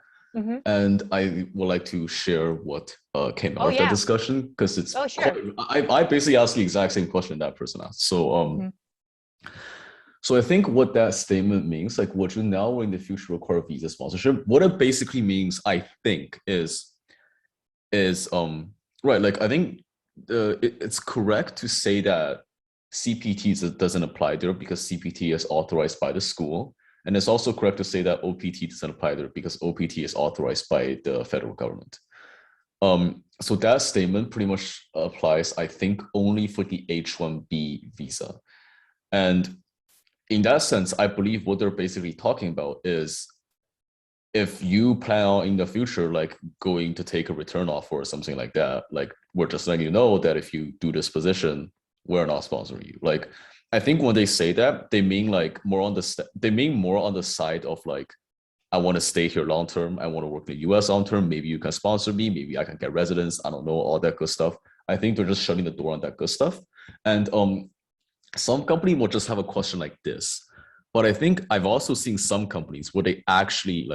And I would like to share what came out of that discussion, because it's I basically asked the exact same question that person asked. So so I think what that statement means, what you now or in the future require visa sponsorship, what it basically means, I think, is right. I think it's correct to say that CPT doesn't apply there because CPT is authorized by the school. And it's also correct to say that OPT doesn't apply there because OPT is authorized by the federal government. So that statement pretty much applies, I think, only for the H-1B visa. And in that sense, I believe what they're basically talking about is if you plan on in the future, going to take a return offer or something like that, we're just letting you know that if you do this position, we're not sponsoring you. I think when they say that, they mean more on the side of I want to stay here long term. I want to work in the US long term. Maybe you can sponsor me. Maybe I can get residence. I don't know, all that good stuff. I think they're just shutting the door on that good stuff. And some company will just have a question like this. But I think I've also seen some companies where they actually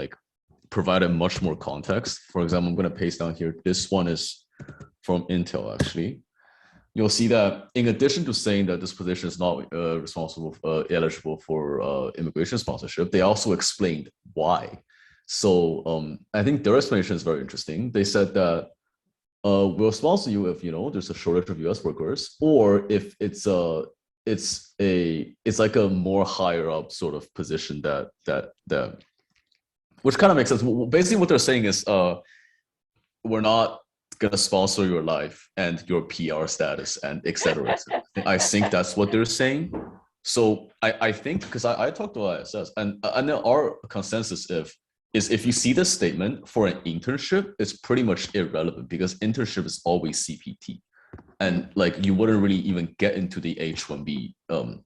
provide a much more context. For example, I'm going to paste down here. This one is from Intel, actually. You'll see that in addition to saying that this position is not eligible for immigration sponsorship, they also explained why. So I think their explanation is very interesting. They said that we'll sponsor you if there's a shortage of US workers, or if it's like a more higher up sort of position that which kind of makes sense. Basically what they're saying is we're not gonna sponsor your life and your PR status and etc. I think that's what they're saying. So I think because I talked to ISS and our consensus is if you see this statement for an internship, it's pretty much irrelevant because internship is always CPT. And like you wouldn't really even get into the H1B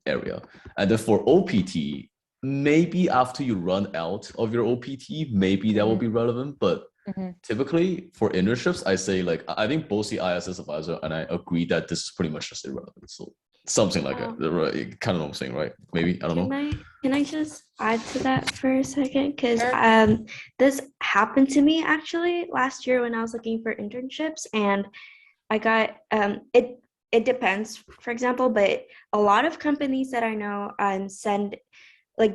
area. And then for OPT, maybe after you run out of your OPT, maybe that will be relevant. But typically for internships, I say like I think both the ISS advisor and I agree that this is pretty much just irrelevant. So something like that, right? Kind of know what I'm saying, right? Maybe I don't know. Can I just add to that for a second? Because this happened to me actually last year when I was looking for internships, and I got it. It depends, for example, but a lot of companies that I know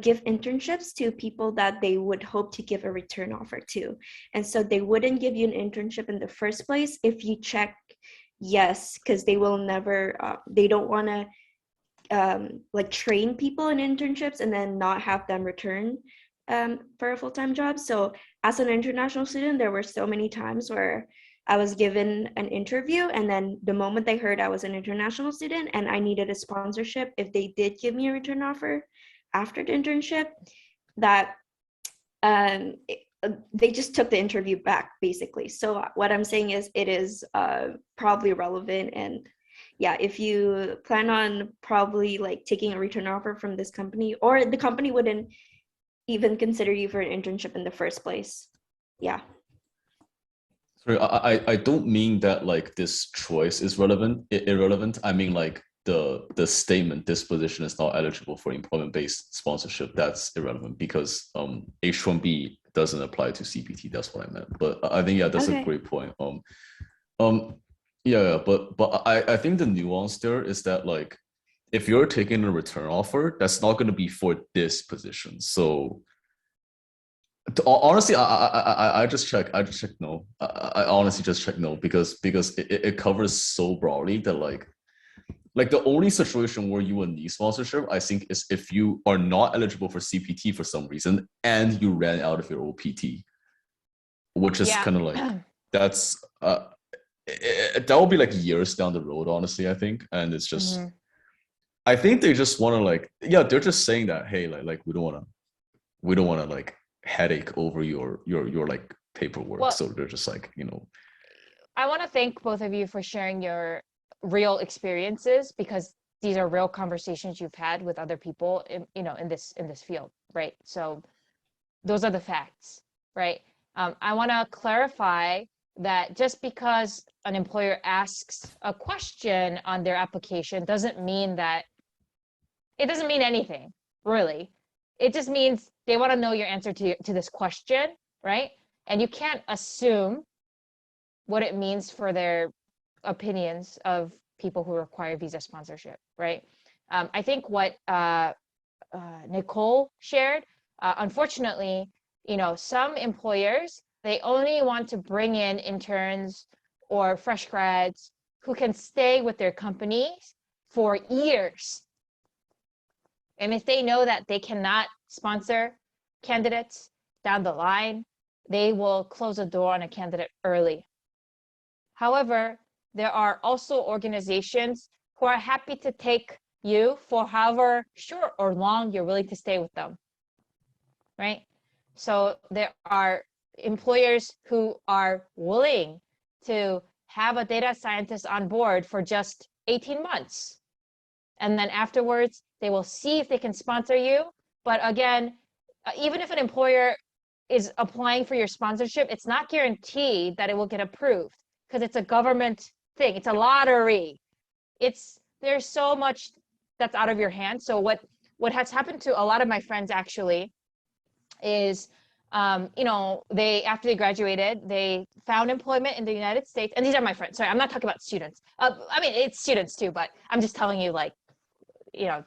give internships to people that they would hope to give a return offer to, and so they wouldn't give you an internship in the first place if you check yes, because they will never. They don't want to train people in internships and then not have them return for a full-time job. So as an international student, there were so many times where I was given an interview, and then the moment they heard I was an international student and I needed a sponsorship, if they did give me a return offer after the internship, that they just took the interview back, basically. So what I'm saying is it is probably relevant. And yeah, if you plan on probably taking a return offer from this company, or the company wouldn't even consider you for an internship in the first place. Yeah. Sorry, I don't mean that this choice is irrelevant. I mean the statement, this position is not eligible for employment-based sponsorship, that's irrelevant because H1B doesn't apply to CPT. That's what I meant. But I think that's a great point. But I think the nuance there is that if you're taking a return offer, that's not going to be for this position. So honestly, I just checked no. I honestly just checked no because it covers so broadly that the only situation where you would need sponsorship, I think, is if you are not eligible for CPT for some reason and you ran out of your OPT, which is kind of that's that will be years down the road, honestly, I think. And it's just I think they just want to they're just saying that, hey, we don't want to headache over your paperwork. Well, so they're just I want to thank both of you for sharing your real experiences, because these are real conversations you've had with other people in this field, right? So those are the facts, right? I want to clarify that just because an employer asks a question on their application doesn't mean anything, really. It just means they want to know your answer to this question, right? And you can't assume what it means for their opinions of people who require visa sponsorship, right? I think what Nicole shared, unfortunately, some employers, they only want to bring in interns or fresh grads who can stay with their companies for years. And if they know that they cannot sponsor candidates down the line, they will close the door on a candidate early. However, there are also organizations who are happy to take you for however short or long you're willing to stay with them, right? So there are employers who are willing to have a data scientist on board for just 18 months. And then afterwards, they will see if they can sponsor you. But again, even if an employer is applying for your sponsorship, it's not guaranteed that it will get approved because it's a government thing. It's a lottery. There's so much that's out of your hands. So what has happened to a lot of my friends actually is, they, after they graduated, they found employment in the United States. And these are my friends. Sorry, I'm not talking about students. I mean, it's students too, but I'm just telling you,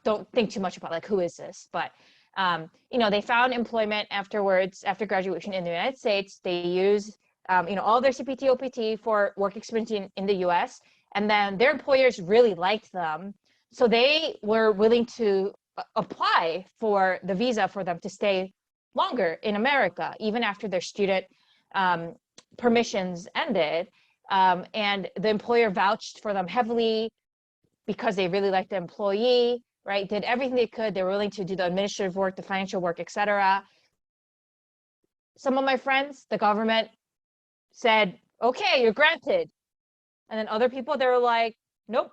don't think too much about who is this. But They found employment afterwards, after graduation in the United States. They use, all their CPT, OPT for work experience in the US. And then their employers really liked them. So they were willing to apply for the visa for them to stay longer in America, even after their student permissions ended. And the employer vouched for them heavily because they really liked the employee, right? Did everything they could. They were willing to do the administrative work, the financial work, etc. Some of my friends, the government said, okay, you're granted. And then other people, they were like, nope,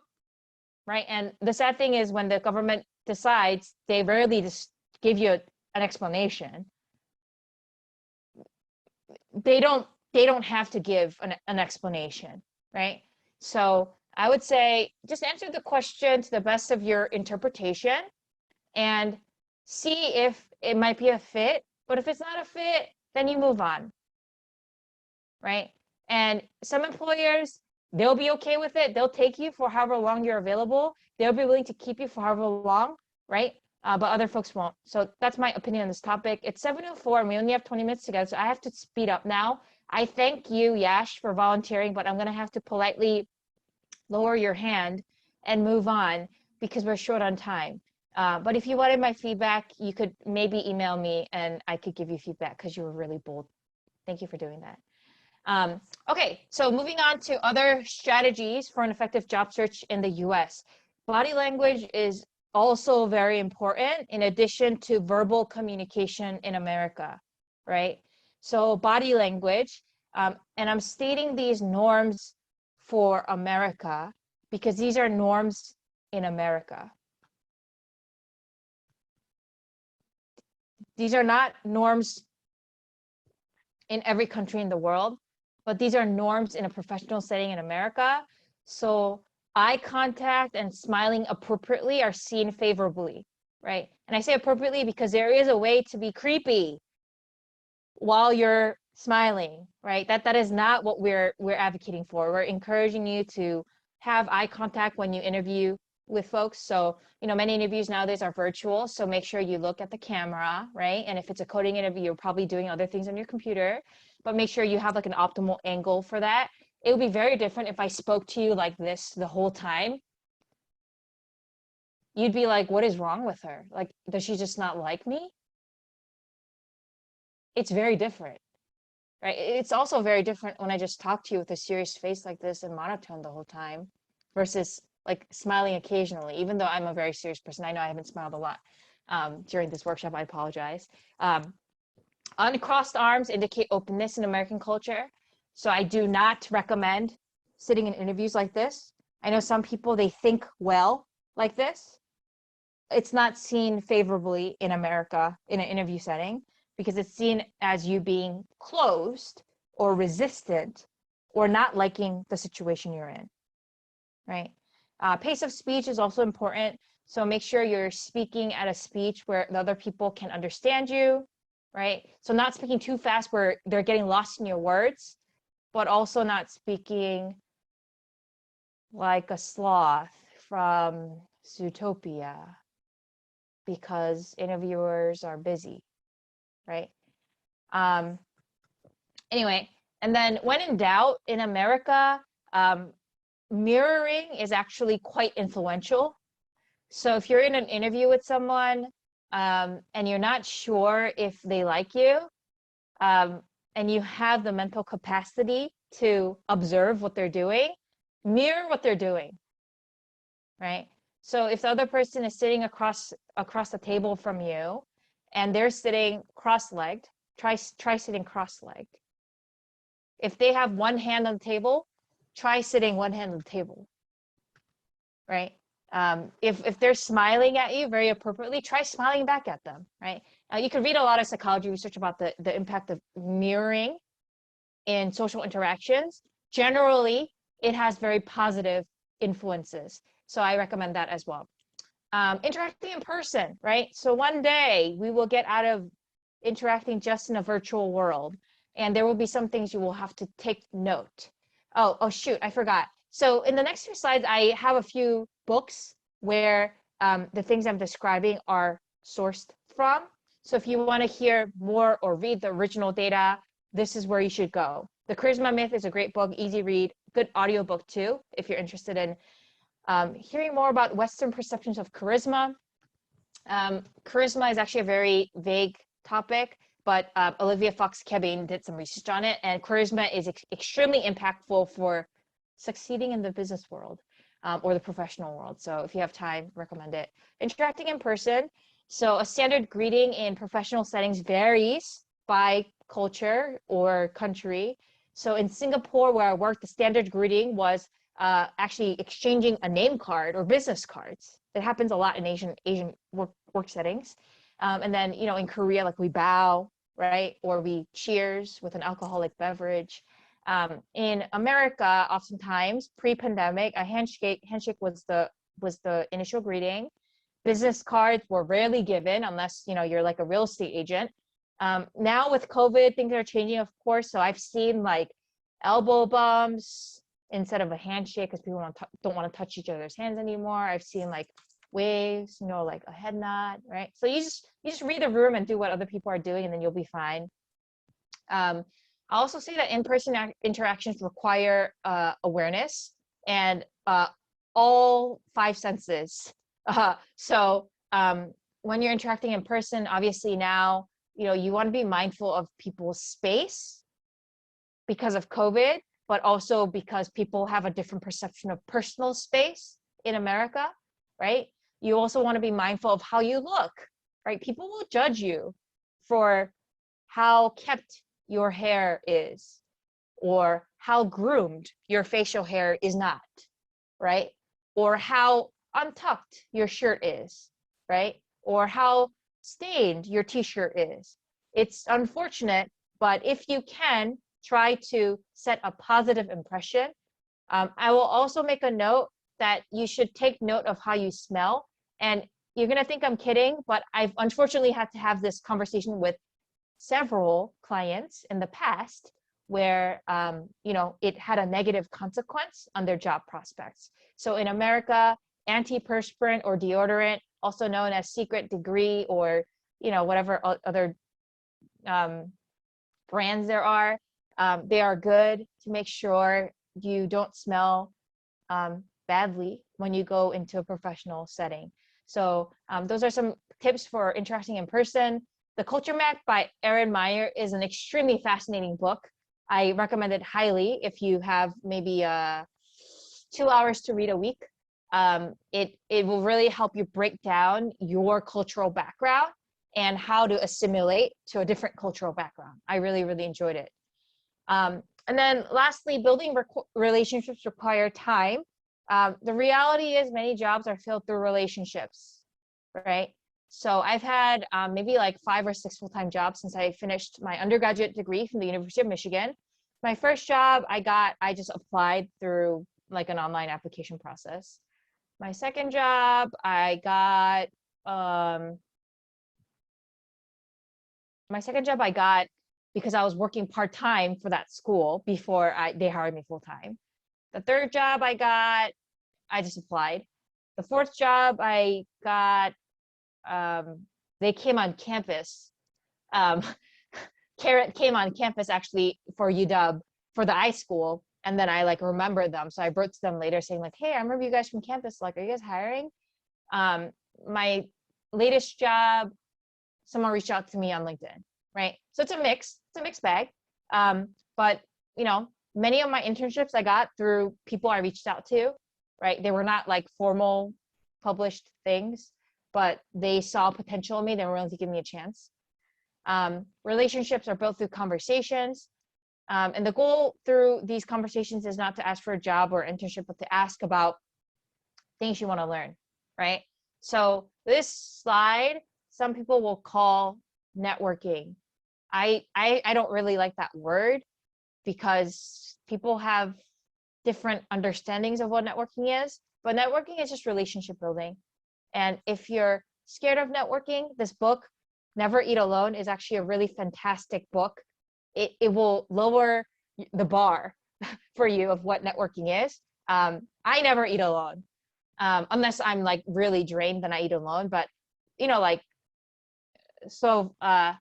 right? And the sad thing is when the government decides, they rarely just give you an explanation. They don't have to give an explanation, right? So I would say just answer the question to the best of your interpretation and see if it might be a fit. But if it's not a fit, then you move on, right? And some employers, they'll be okay with it. They'll take you for however long you're available. They'll be willing to keep you for however long, right? But other folks won't. So that's my opinion on this topic. It's 7:04 and we only have 20 minutes together, so I have to speed up now. I thank you, Yash, for volunteering, but I'm going to have to politely lower your hand and move on because we're short on time. But if you wanted my feedback, you could maybe email me and I could give you feedback because you were really bold. Thank you for doing that. Okay, so moving on to other strategies for an effective job search in the US. Body language is also very important in addition to verbal communication in America, right? So body language, and I'm stating these norms for America because these are norms in America. These are not norms in every country in the world, but these are norms in a professional setting in America. So eye contact and smiling appropriately are seen favorably, right? And I say appropriately because there is a way to be creepy while you're smiling, right? That is not what we're advocating for. We're encouraging you to have eye contact when you interview with folks. So, many interviews nowadays are virtual. So make sure you look at the camera, right? And if it's a coding interview, you're probably doing other things on your computer, but make sure you have like an optimal angle for that. It would be very different if I spoke to you like this the whole time. You'd be like, what is wrong with her? Like, does she just not like me? It's very different, right? It's also very different when I just talk to you with a serious face like this and monotone the whole time versus like smiling occasionally, even though I'm a very serious person. I know I haven't smiled a lot during this workshop. I apologize. Uncrossed arms indicate openness in American culture. So I do not recommend sitting in interviews like this. I know some people, they think well like this. It's not seen favorably in America in an interview setting because it's seen as you being closed or resistant or not liking the situation you're in, right? Pace of speech is also important. So make sure you're speaking at a speech where the other people can understand you, right? So not speaking too fast where they're getting lost in your words, but also not speaking like a sloth from Zootopia because interviewers are busy, right? Anyway, and then when in doubt in America, mirroring is actually quite influential. So if you're in an interview with someone and you're not sure if they like you, and you have the mental capacity to observe what they're doing, mirror what they're doing, right? So if the other person is sitting across the table from you and they're sitting cross-legged, try sitting cross-legged. If they have one hand on the table, try sitting one hand on the table, right? If they're smiling at you very appropriately, try smiling back at them, right? You can read a lot of psychology research about the impact of mirroring in social interactions. Generally, it has very positive influences. So I recommend that as well. Interacting in person, right? So one day we will get out of interacting just in a virtual world, and there will be some things you will have to take note. Oh shoot, I forgot. So in the next few slides, I have a few books where the things I'm describing are sourced from. So if you want to hear more or read the original data, this is where you should go. The Charisma Myth is a great book, easy read, good audiobook too, if you're interested in hearing more about Western perceptions of charisma. Charisma is actually a very vague topic, but Olivia Fox-Kebbing did some research on it, and charisma is extremely impactful for succeeding in the business world or the professional world. So if you have time, recommend it. Interacting in person. So a standard greeting in professional settings varies by culture or country. So in Singapore, where I worked, the standard greeting was actually exchanging a name card or business cards. It happens a lot in Asian work settings. And then, you know, in Korea, like we bow, right? Or we cheers with an alcoholic beverage. In America, oftentimes pre-pandemic, a handshake was the initial greeting. Business cards were rarely given unless, you know, you're like a real estate agent. Now with COVID, things are changing, of course. So I've seen like elbow bumps instead of a handshake because people don't want to touch each other's hands anymore. I've seen like waves, you know, like a head nod, right? So you just read the room and do what other people are doing, and then you'll be fine. I'll also say that in-person interactions require awareness and all five senses. So when you're interacting in person, obviously now, you know, you want to be mindful of people's space because of COVID, but also because people have a different perception of personal space in America, right? You also want to be mindful of how you look, right? People will judge you for how kept your hair is or how groomed your facial hair is not, right? Or how untucked your shirt is, right? Or how stained your t-shirt is. It's unfortunate, but if you can, try to set a positive impression. I will also make a note that you should take note of how you smell. And you're gonna think I'm kidding, but I've unfortunately had to have this conversation with several clients in the past where, you know, it had a negative consequence on their job prospects. So in America, antiperspirant or deodorant, also known as secret degree or, you know, whatever other brands there are, they are good to make sure you don't smell badly when you go into a professional setting. So those are some tips for interacting in person. The Culture Map by Erin Meyer is an extremely fascinating book. I recommend it highly if you have maybe 2 hours to read a week. It will really help you break down your cultural background and how to assimilate to a different cultural background. I really, really enjoyed it. And then lastly, building relationships require time. The reality is many jobs are filled through relationships, right? So I've had maybe like 5 or 6 full-time jobs since I finished my undergraduate degree from the University of Michigan. My first job I just applied through like an online application process. My second job I got because I was working part-time for that school before they hired me full-time. The third job I just applied. The fourth job I got, they came on campus. Carrot came on campus actually for UW for the iSchool, and then I like remembered them. So I wrote to them later saying like, hey, I remember you guys from campus. Like, are you guys hiring? My latest job, someone reached out to me on LinkedIn, right? So it's a mixed bag. But you know, many of my internships I got through people I reached out to, right? They were not like formal published things, but they saw potential in me. They were willing to give me a chance. Relationships are built through conversations. And the goal through these conversations is not to ask for a job or internship, but to ask about things you want to learn, right? So this slide, some people will call networking. I don't really like that word because people have different understandings of what networking is, but networking is just relationship building. And if you're scared of networking, this book, Never Eat Alone, is actually a really fantastic book. It will lower the bar for you of what networking is. I never eat alone, unless I'm like really drained, then I eat alone. But you know, like Okay,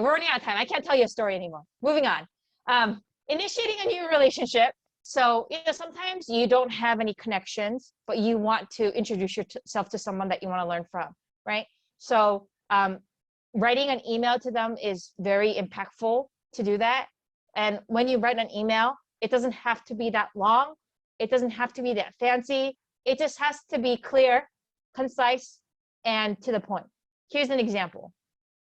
we're running out of time. I can't tell you a story anymore. Moving on. Initiating a new relationship. So, sometimes you don't have any connections, but you want to introduce yourself to someone that you want to learn from, right? So, writing an email to them is very impactful to do that. And when you write an email, it doesn't have to be that long. It doesn't have to be that fancy. It just has to be clear, concise, and to the point. Here's an example,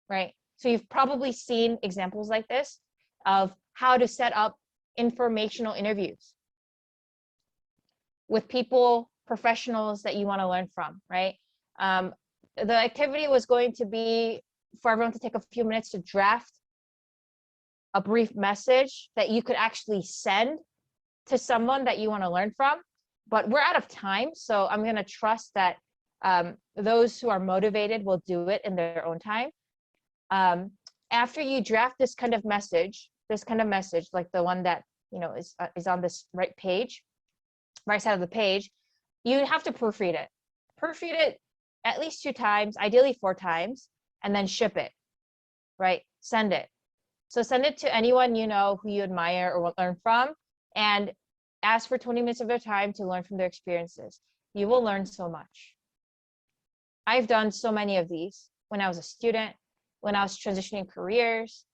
right? So you've probably seen examples like this of how to set up informational interviews with people, professionals that you want to learn from, right? The activity was going to be for everyone to take a few minutes to draft a brief message that you could actually send to someone that you want to learn from. But we're out of time, so I'm going to trust that those who are motivated will do it in their own time. After you draft this kind of message, like the one that is on this right side of the page, you have to proofread it. Proofread it at least 2 times, ideally 4 times, and then ship it, right? Send it. So send it to anyone you know who you admire or will learn from, and ask for 20 minutes of their time to learn from their experiences. You will learn so much. I've done so many of these when I was a student, when I was transitioning careers,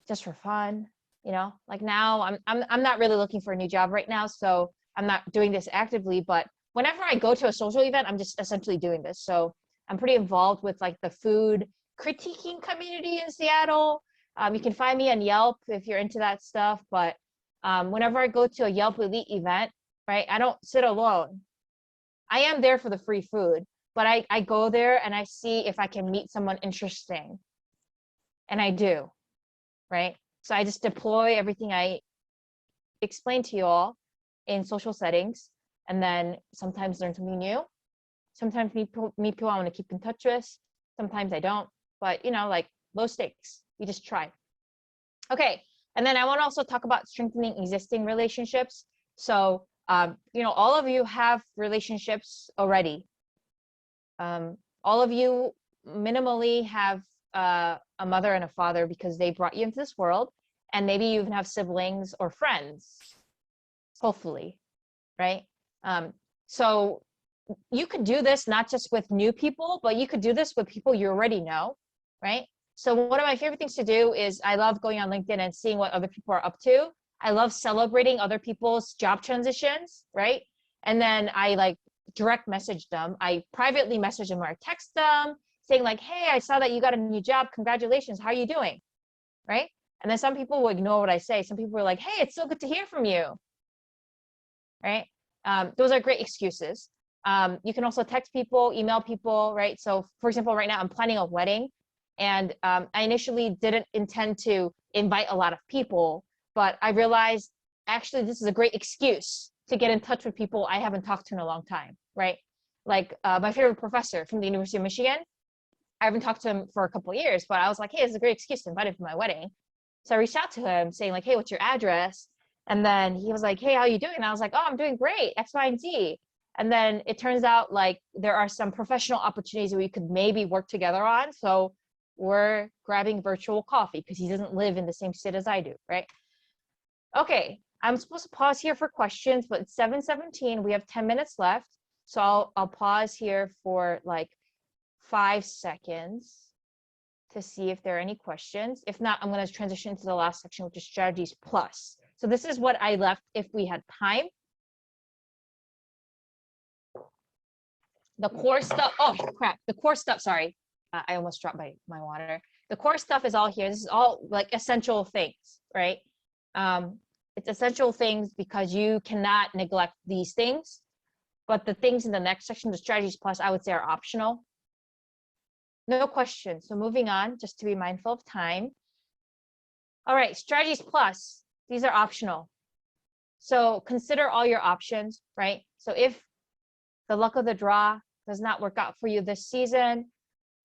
just for fun, like now I'm not really looking for a new job right now, so I'm not doing this actively, but whenever I go to a social event, I'm just essentially doing this. So I'm pretty involved with like the food critiquing community in Seattle. You can find me on Yelp if you're into that stuff, but whenever I go to a Yelp Elite event, right, I don't sit alone. I am there for the free food, but I go there and I see if I can meet someone interesting. And I do, right? So I just deploy everything I explained to you all in social settings, and then sometimes learn something new. Sometimes meet people I want to keep in touch with. Sometimes I don't, but like low stakes. You just try. Okay, and then I want to also talk about strengthening existing relationships. So, all of you have relationships already. All of you minimally have a mother and a father because they brought you into this world, and maybe you even have siblings or friends, hopefully, right? So you could do this not just with new people, but you could do this with people you already know, right? So one of my favorite things to do is I love going on LinkedIn and seeing what other people are up to. I love celebrating other people's job transitions, right? And then I like direct message them. I privately message them or I text them saying like, hey, I saw that you got a new job. Congratulations. How are you doing? Right? And then some people will ignore what I say. Some people are like, hey, it's so good to hear from you. Right? Those are great excuses. You can also text people, email people, right? So for example, right now I'm planning a wedding, and I initially didn't intend to invite a lot of people, but I realized actually this is a great excuse to get in touch with people I haven't talked to in a long time, right? Like my favorite professor from the University of Michigan, I haven't talked to him for a couple of years, but I was like, hey, this is a great excuse to invite him for my wedding. So I reached out to him saying like, hey, what's your address? And then he was like, hey, how you doing? And I was like, oh, I'm doing great, X, Y, and Z. And then it turns out like there are some professional opportunities that we could maybe work together on. So we're grabbing virtual coffee because he doesn't live in the same state as I do, right? Okay, I'm supposed to pause here for questions, but it's 7:17. We have 10 minutes left. So I'll pause here for like 5 seconds to see if there are any questions. If not, I'm going to transition to the last section, which is strategies plus. So this is what I left if we had time. The core stuff, oh crap, the core stuff, sorry. I almost dropped my water. The core stuff is all here. This is all like essential things, right? It's essential things because you cannot neglect these things. But the things in the next section, the strategies plus, I would say are optional. No questions. So moving on, just to be mindful of time. All right, strategies plus, these are optional. So consider all your options, right? So if the luck of the draw does not work out for you this season,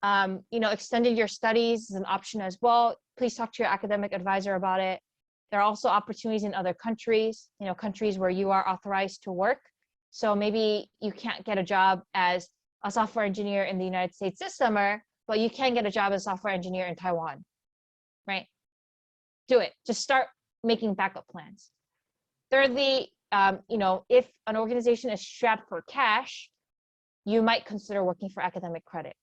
extending your studies is an option as well. Please talk to your academic advisor about it. There are also opportunities in other countries, countries where you are authorized to work. So maybe you can't get a job as a software engineer in the United States this summer, but you can get a job as a software engineer in Taiwan, right? Do it. Just start making backup plans. Thirdly, if an organization is strapped for cash, you might consider working for academic credit.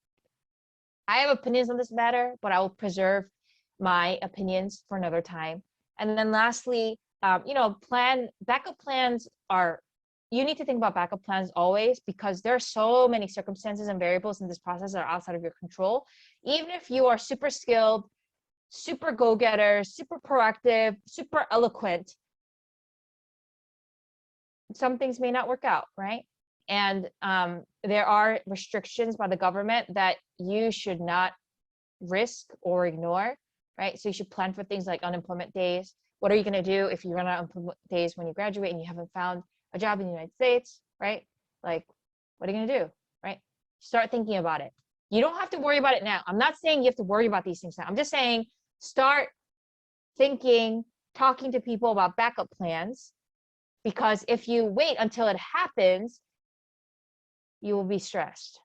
I have opinions on this matter, but I will preserve my opinions for another time. And then lastly, backup plans you need to think about backup plans always, because there are so many circumstances and variables in this process that are outside of your control. Even if you are super skilled, super go-getter, super proactive, super eloquent, some things may not work out, right? And there are restrictions by the government that you should not risk or ignore, right? So you should plan for things like unemployment days. What are you going to do if you run out of unemployment days when you graduate and you haven't found a job in the United States, right? Like, what are you going to do, right? Start thinking about it. You don't have to worry about it now. I'm not saying you have to worry about these things now. I'm just saying start thinking, talking to people about backup plans, because if you wait until it happens, you will be stressed.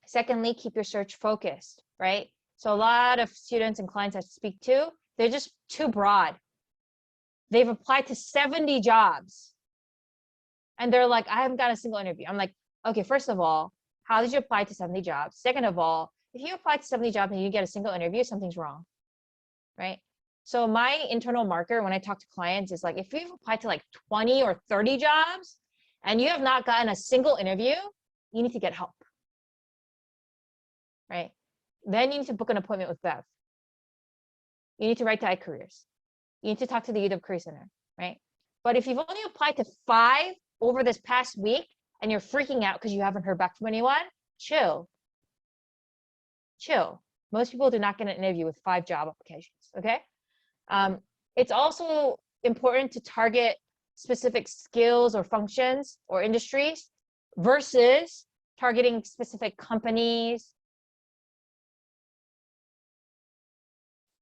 Secondly, keep your search focused, right? So a lot of students and clients I speak to, they're just too broad. They've applied to 70 jobs. And they're like, I haven't got a single interview. I'm like, okay, first of all, how did you apply to 70 jobs? Second of all, if you apply to 70 jobs and you get a single interview, something's wrong, right? So my internal marker when I talk to clients is like, if you've applied to like 20 or 30 jobs and you have not gotten a single interview, you need to get help, right? Then you need to book an appointment with Bev. You need to write to iCareers. You need to talk to the UW Career Center, right? But if you've only applied to 5 over this past week and you're freaking out because you haven't heard back from anyone, chill. Most people do not get an interview with 5 job applications, okay? It's also important to target specific skills or functions or industries versus targeting specific companies.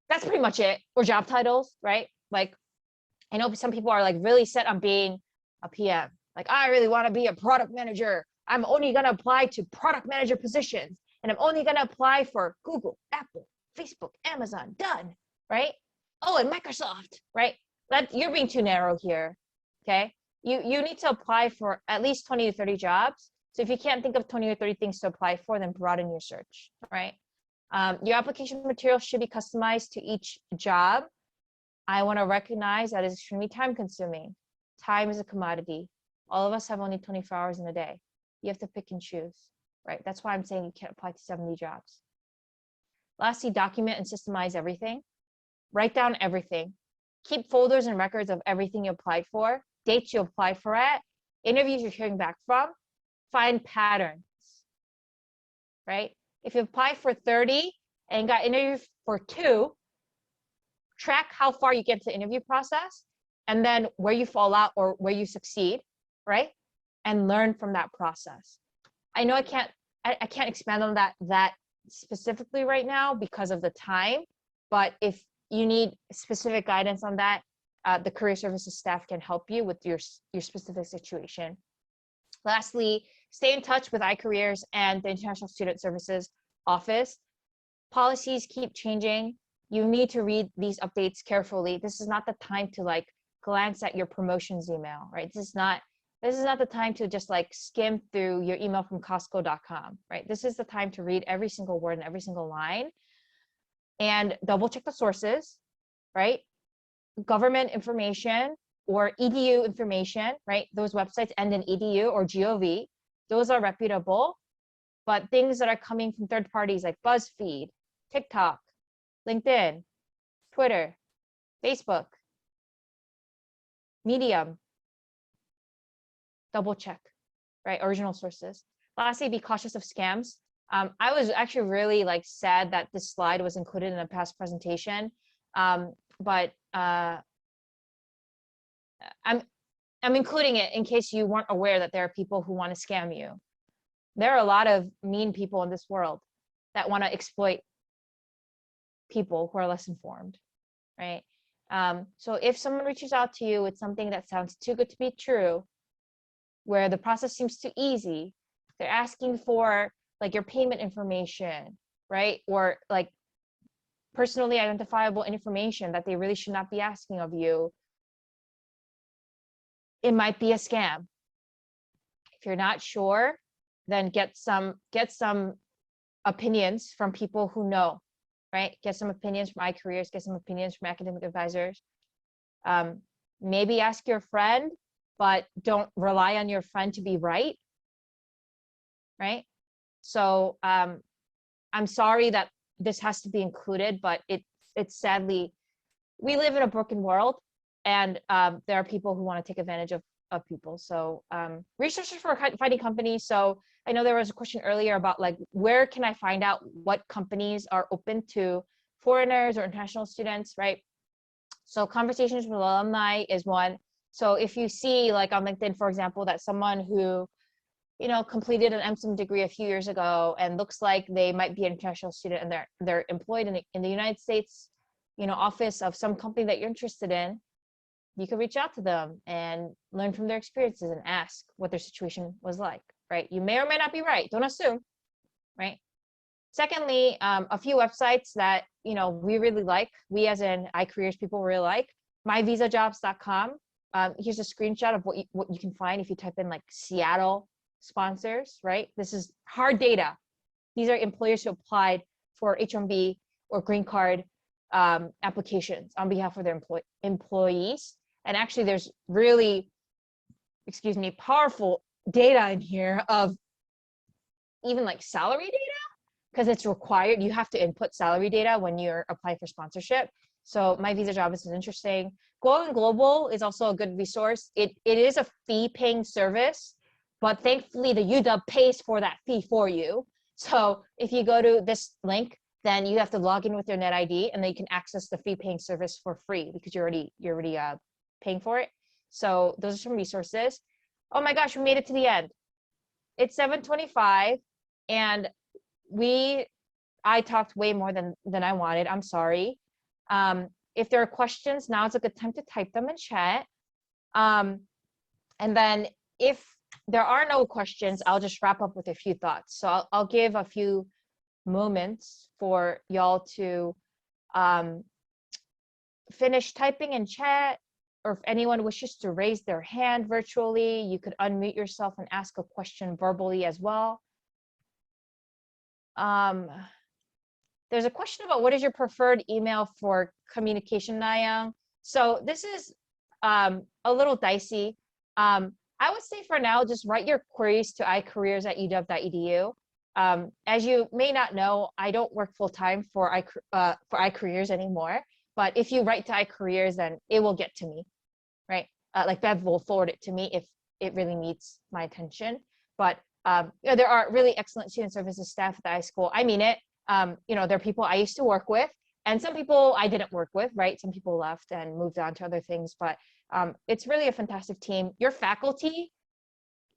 That's pretty much it. Or job titles, right? Like, I know some people are like really set on being a PM. Like, I really want to be a product manager. I'm only going to apply to product manager positions. And I'm only going to apply for Google, Apple, Facebook, Amazon, done, right? Oh, and Microsoft, right? You're being too narrow here, okay? You need to apply for at least 20 to 30 jobs. So if you can't think of 20 or 30 things to apply for, then broaden your search, right? Your application material should be customized to each job. I want to recognize that it's extremely time consuming. Time is a commodity. All of us have only 24 hours in a day. You have to pick and choose, right? That's why I'm saying you can't apply to 70 jobs. Lastly, document and systemize everything. Write down everything. Keep folders and records of everything you applied for, dates you applied for it, interviews you're hearing back from. Find patterns, right? If you apply for 30 and got interviewed for 2, track how far you get to the interview process and then where you fall out or where you succeed, right? And learn from that process. I know I can't expand on that specifically right now because of the time, but if you need specific guidance on that, the career services staff can help you with your specific situation. Lastly, stay in touch with iCareers and the International Student Services Office. Policies keep changing. You need to read these updates carefully. This is not the time to like glance at your promotions email, right? This is not the time to just like skim through your email from Costco.com, right? This is the time to read every single word and every single line and double check the sources, right? Government information or edu information, right? Those websites end in edu or gov. Those are reputable, but things that are coming from third parties like BuzzFeed, TikTok, LinkedIn, Twitter, Facebook, Medium, double check, right? Original sources. Lastly, be cautious of scams. I was actually really like sad that this slide was included in a past presentation, but I'm including it in case you weren't aware that there are people who want to scam you. There are a lot of mean people in this world that want to exploit people who are less informed, right? So if someone reaches out to you with something that sounds too good to be true, where the process seems too easy, They're asking for like your payment information, right? Or like personally identifiable information that they really should not be asking of you. It might be a scam. If you're not sure, then get some opinions from people who know, right? Get some opinions from iCareers, get some opinions from academic advisors. Maybe ask your friend, but don't rely on your friend to be right, right? So I'm sorry that this has to be included, but it's sadly, we live in a broken world, and there are people who want to take advantage of people. So researchers for finding companies. So I know there was a question earlier about like, where can I find out what companies are open to foreigners or international students, right? So conversations with alumni is one. So if you see like on LinkedIn, for example, that someone who, you know, completed an MSIM degree a few years ago and looks like they might be an international student and they're employed in the United States, you know, office of some company that you're interested in, you can reach out to them and learn from their experiences and ask what their situation was like, right? You may or may not be right. Don't assume, right? Secondly, a few websites that, you know, we really like, we as in iCareers people really like, myvisajobs.com. Here's a screenshot of what you can find if you type in like Seattle sponsors, right? This is hard data. These are employers who applied for H-1B or green card applications on behalf of their employees. And actually there's really, excuse me, powerful data in here of even like salary data, because it's required. You have to input salary data when you're applying for sponsorship. So My Visa Job is interesting. Going Global is also a good resource. It is a fee-paying service, but thankfully the UW pays for that fee for you. So if you go to this link, then you have to log in with your net ID, and then you can access the fee-paying service for free because you're already paying for it. So those are some resources. Oh my gosh, we made it to the end. It's 7:25, and I talked way more than I wanted. I'm sorry. If there are questions, now is a good time to type them in chat. And then if there are no questions, I'll just wrap up with a few thoughts. So I'll give a few moments for y'all to finish typing in chat, or if anyone wishes to raise their hand virtually, you could unmute yourself and ask a question verbally as well. There's a question about what is your preferred email for communication, Nayoung? So this is a little dicey. I would say for now, just write your queries to icareers@uw.edu. As you may not know, I don't work full-time for iCareers anymore, but if you write to iCareers, then it will get to me, right? Like Bev will forward it to me if it really needs my attention. But you know, there are really excellent student services staff at the iSchool. I mean it. You know, there are people I used to work with, and some people I didn't work with, right? Some people left and moved on to other things, but it's really a fantastic team. Your faculty,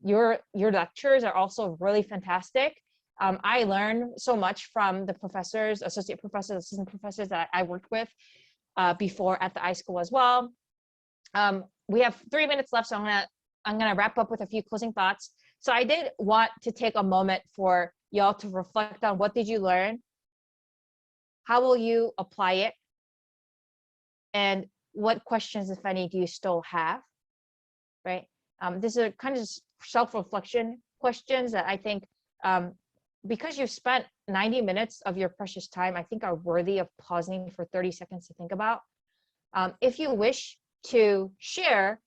your lecturers are also really fantastic. I learn so much from the professors, associate professors, assistant professors that I worked with before at the iSchool as well. We have 3 minutes left, so I'm gonna wrap up with a few closing thoughts. So I did want to take a moment for y'all to reflect on what did you learn, how will you apply it, and what questions, if any, do you still have, right? These are kind of self-reflection questions that I think, because you've spent 90 minutes of your precious time, I think are worthy of pausing for 30 seconds to think about. If you wish to share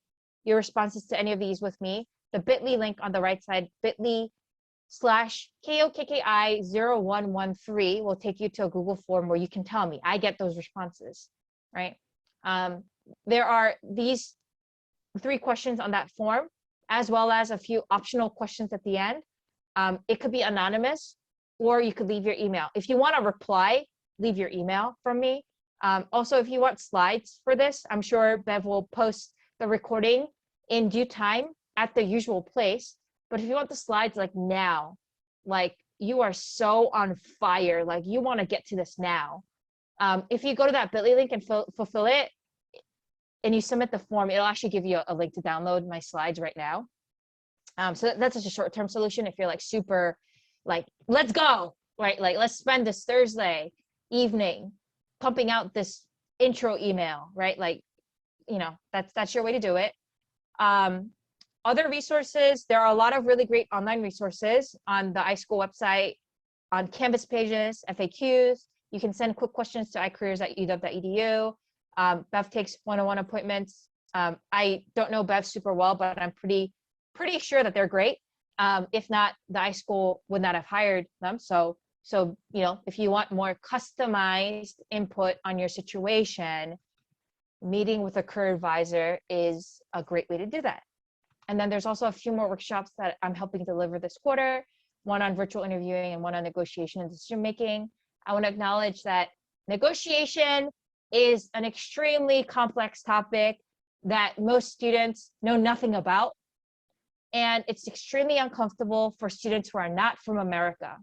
your responses to any of these with me, the bit.ly link on the right side, bit.ly/KOKKI0113 will take you to a Google form where you can tell me. I get those responses, right? There are these 3 questions on that form, as well as a few optional questions at the end. It could be anonymous, or you could leave your email. If you want to reply, leave your email from me. Also, if you want slides for this, I'm sure Bev will post the recording in due time at the usual place. But if you want the slides like now, like you are so on fire, like you want to get to this now, if you go to that bit.ly link and fulfill it, and you submit the form, it'll actually give you a link to download my slides right now. So that's just a short-term solution. If you're like super, like, let's go, right? Like, let's spend this Thursday evening pumping out this intro email, right? Like, you know, that's your way to do it. Other resources, there are a lot of really great online resources on the iSchool website, on Canvas pages, FAQs. You can send quick questions to icareers@uw.edu. Bev takes one-on-one appointments. I don't know Bev super well, but I'm pretty sure that they're great. If not, the iSchool would not have hired them. So you know, if you want more customized input on your situation, meeting with a career advisor is a great way to do that. And then there's also a few more workshops that I'm helping deliver this quarter, one on virtual interviewing and one on negotiation and decision making. I want to acknowledge that negotiation is an extremely complex topic that most students know nothing about. And it's extremely uncomfortable for students who are not from America.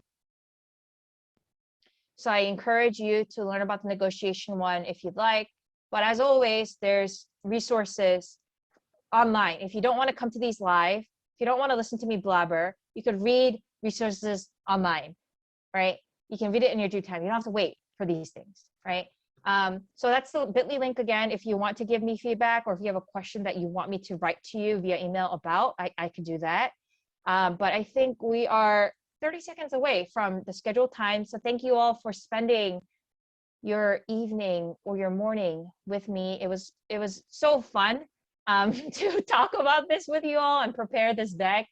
So I encourage you to learn about the negotiation one if you'd like. But as always, there's resources online. If you don't want to come to these live, if you don't want to listen to me blabber, you could read resources online, right? You can read it in your due time. You don't have to wait for these things, right? So that's the bit.ly link again. If you want to give me feedback, or if you have a question that you want me to write to you via email about, I could do that. But I think we are 30 seconds away from the scheduled time. So thank you all for spending your evening or your morning with me. It was so fun to talk about this with you all and prepare this deck.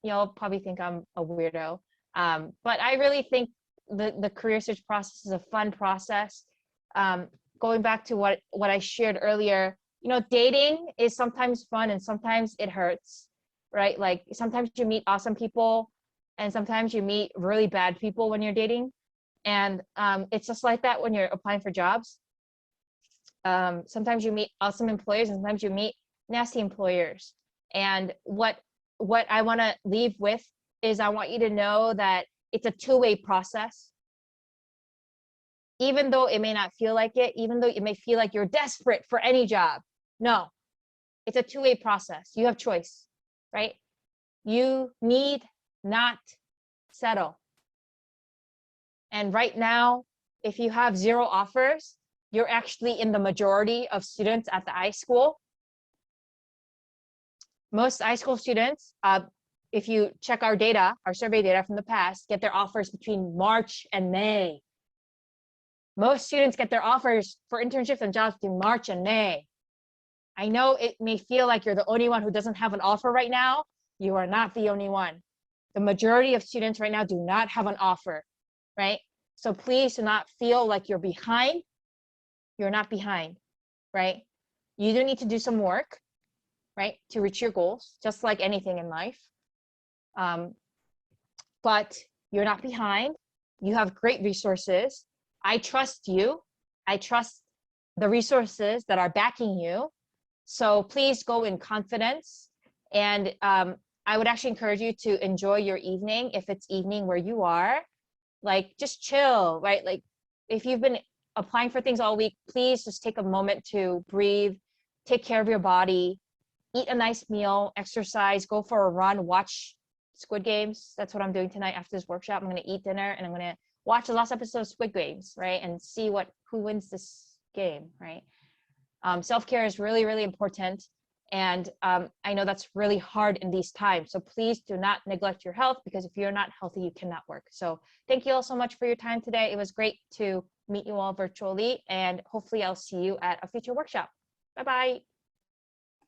You'll probably think I'm a weirdo, but I really think the career search process is a fun process. Going back to what I shared earlier, you know, dating is sometimes fun and sometimes it hurts, right? Like sometimes you meet awesome people and sometimes you meet really bad people when you're dating. And it's just like that when you're applying for jobs. Sometimes you meet awesome employers and sometimes you meet nasty employers. And what I want to leave with is I want you to know that it's a two-way process. Even though it may not feel like it, even though it may feel like you're desperate for any job, no, it's a two-way process. You have choice, right? You need not settle. And right now, if you have 0 offers, you're actually in the majority of students at the iSchool. Most iSchool students, if you check our data, our survey data from the past, get their offers between March and May. Most students get their offers for internships and jobs between March and May. I know it may feel like you're the only one who doesn't have an offer right now. You are not the only one. The majority of students right now do not have an offer, right? So please do not feel like you're behind. You're not behind, right? You do need to do some work, right, to reach your goals, just like anything in life. But you're not behind. You have great resources. I trust you. I trust the resources that are backing you. So please go in confidence. And I would actually encourage you to enjoy your evening if it's evening where you are. Like, just chill, right? Like, if you've been applying for things all week, please just take a moment to breathe, take care of your body, eat a nice meal, exercise, go for a run, watch Squid Games. That's what I'm doing tonight after this workshop. I'm going to eat dinner and I'm going to watch the last episode of Squid Games, right? And see who wins this game, right? Self-care is really, really important. And I know that's really hard in these times. So please do not neglect your health, because if you're not healthy, you cannot work. So thank you all so much for your time today. It was great to meet you all virtually, and hopefully I'll see you at a future workshop. Bye-bye.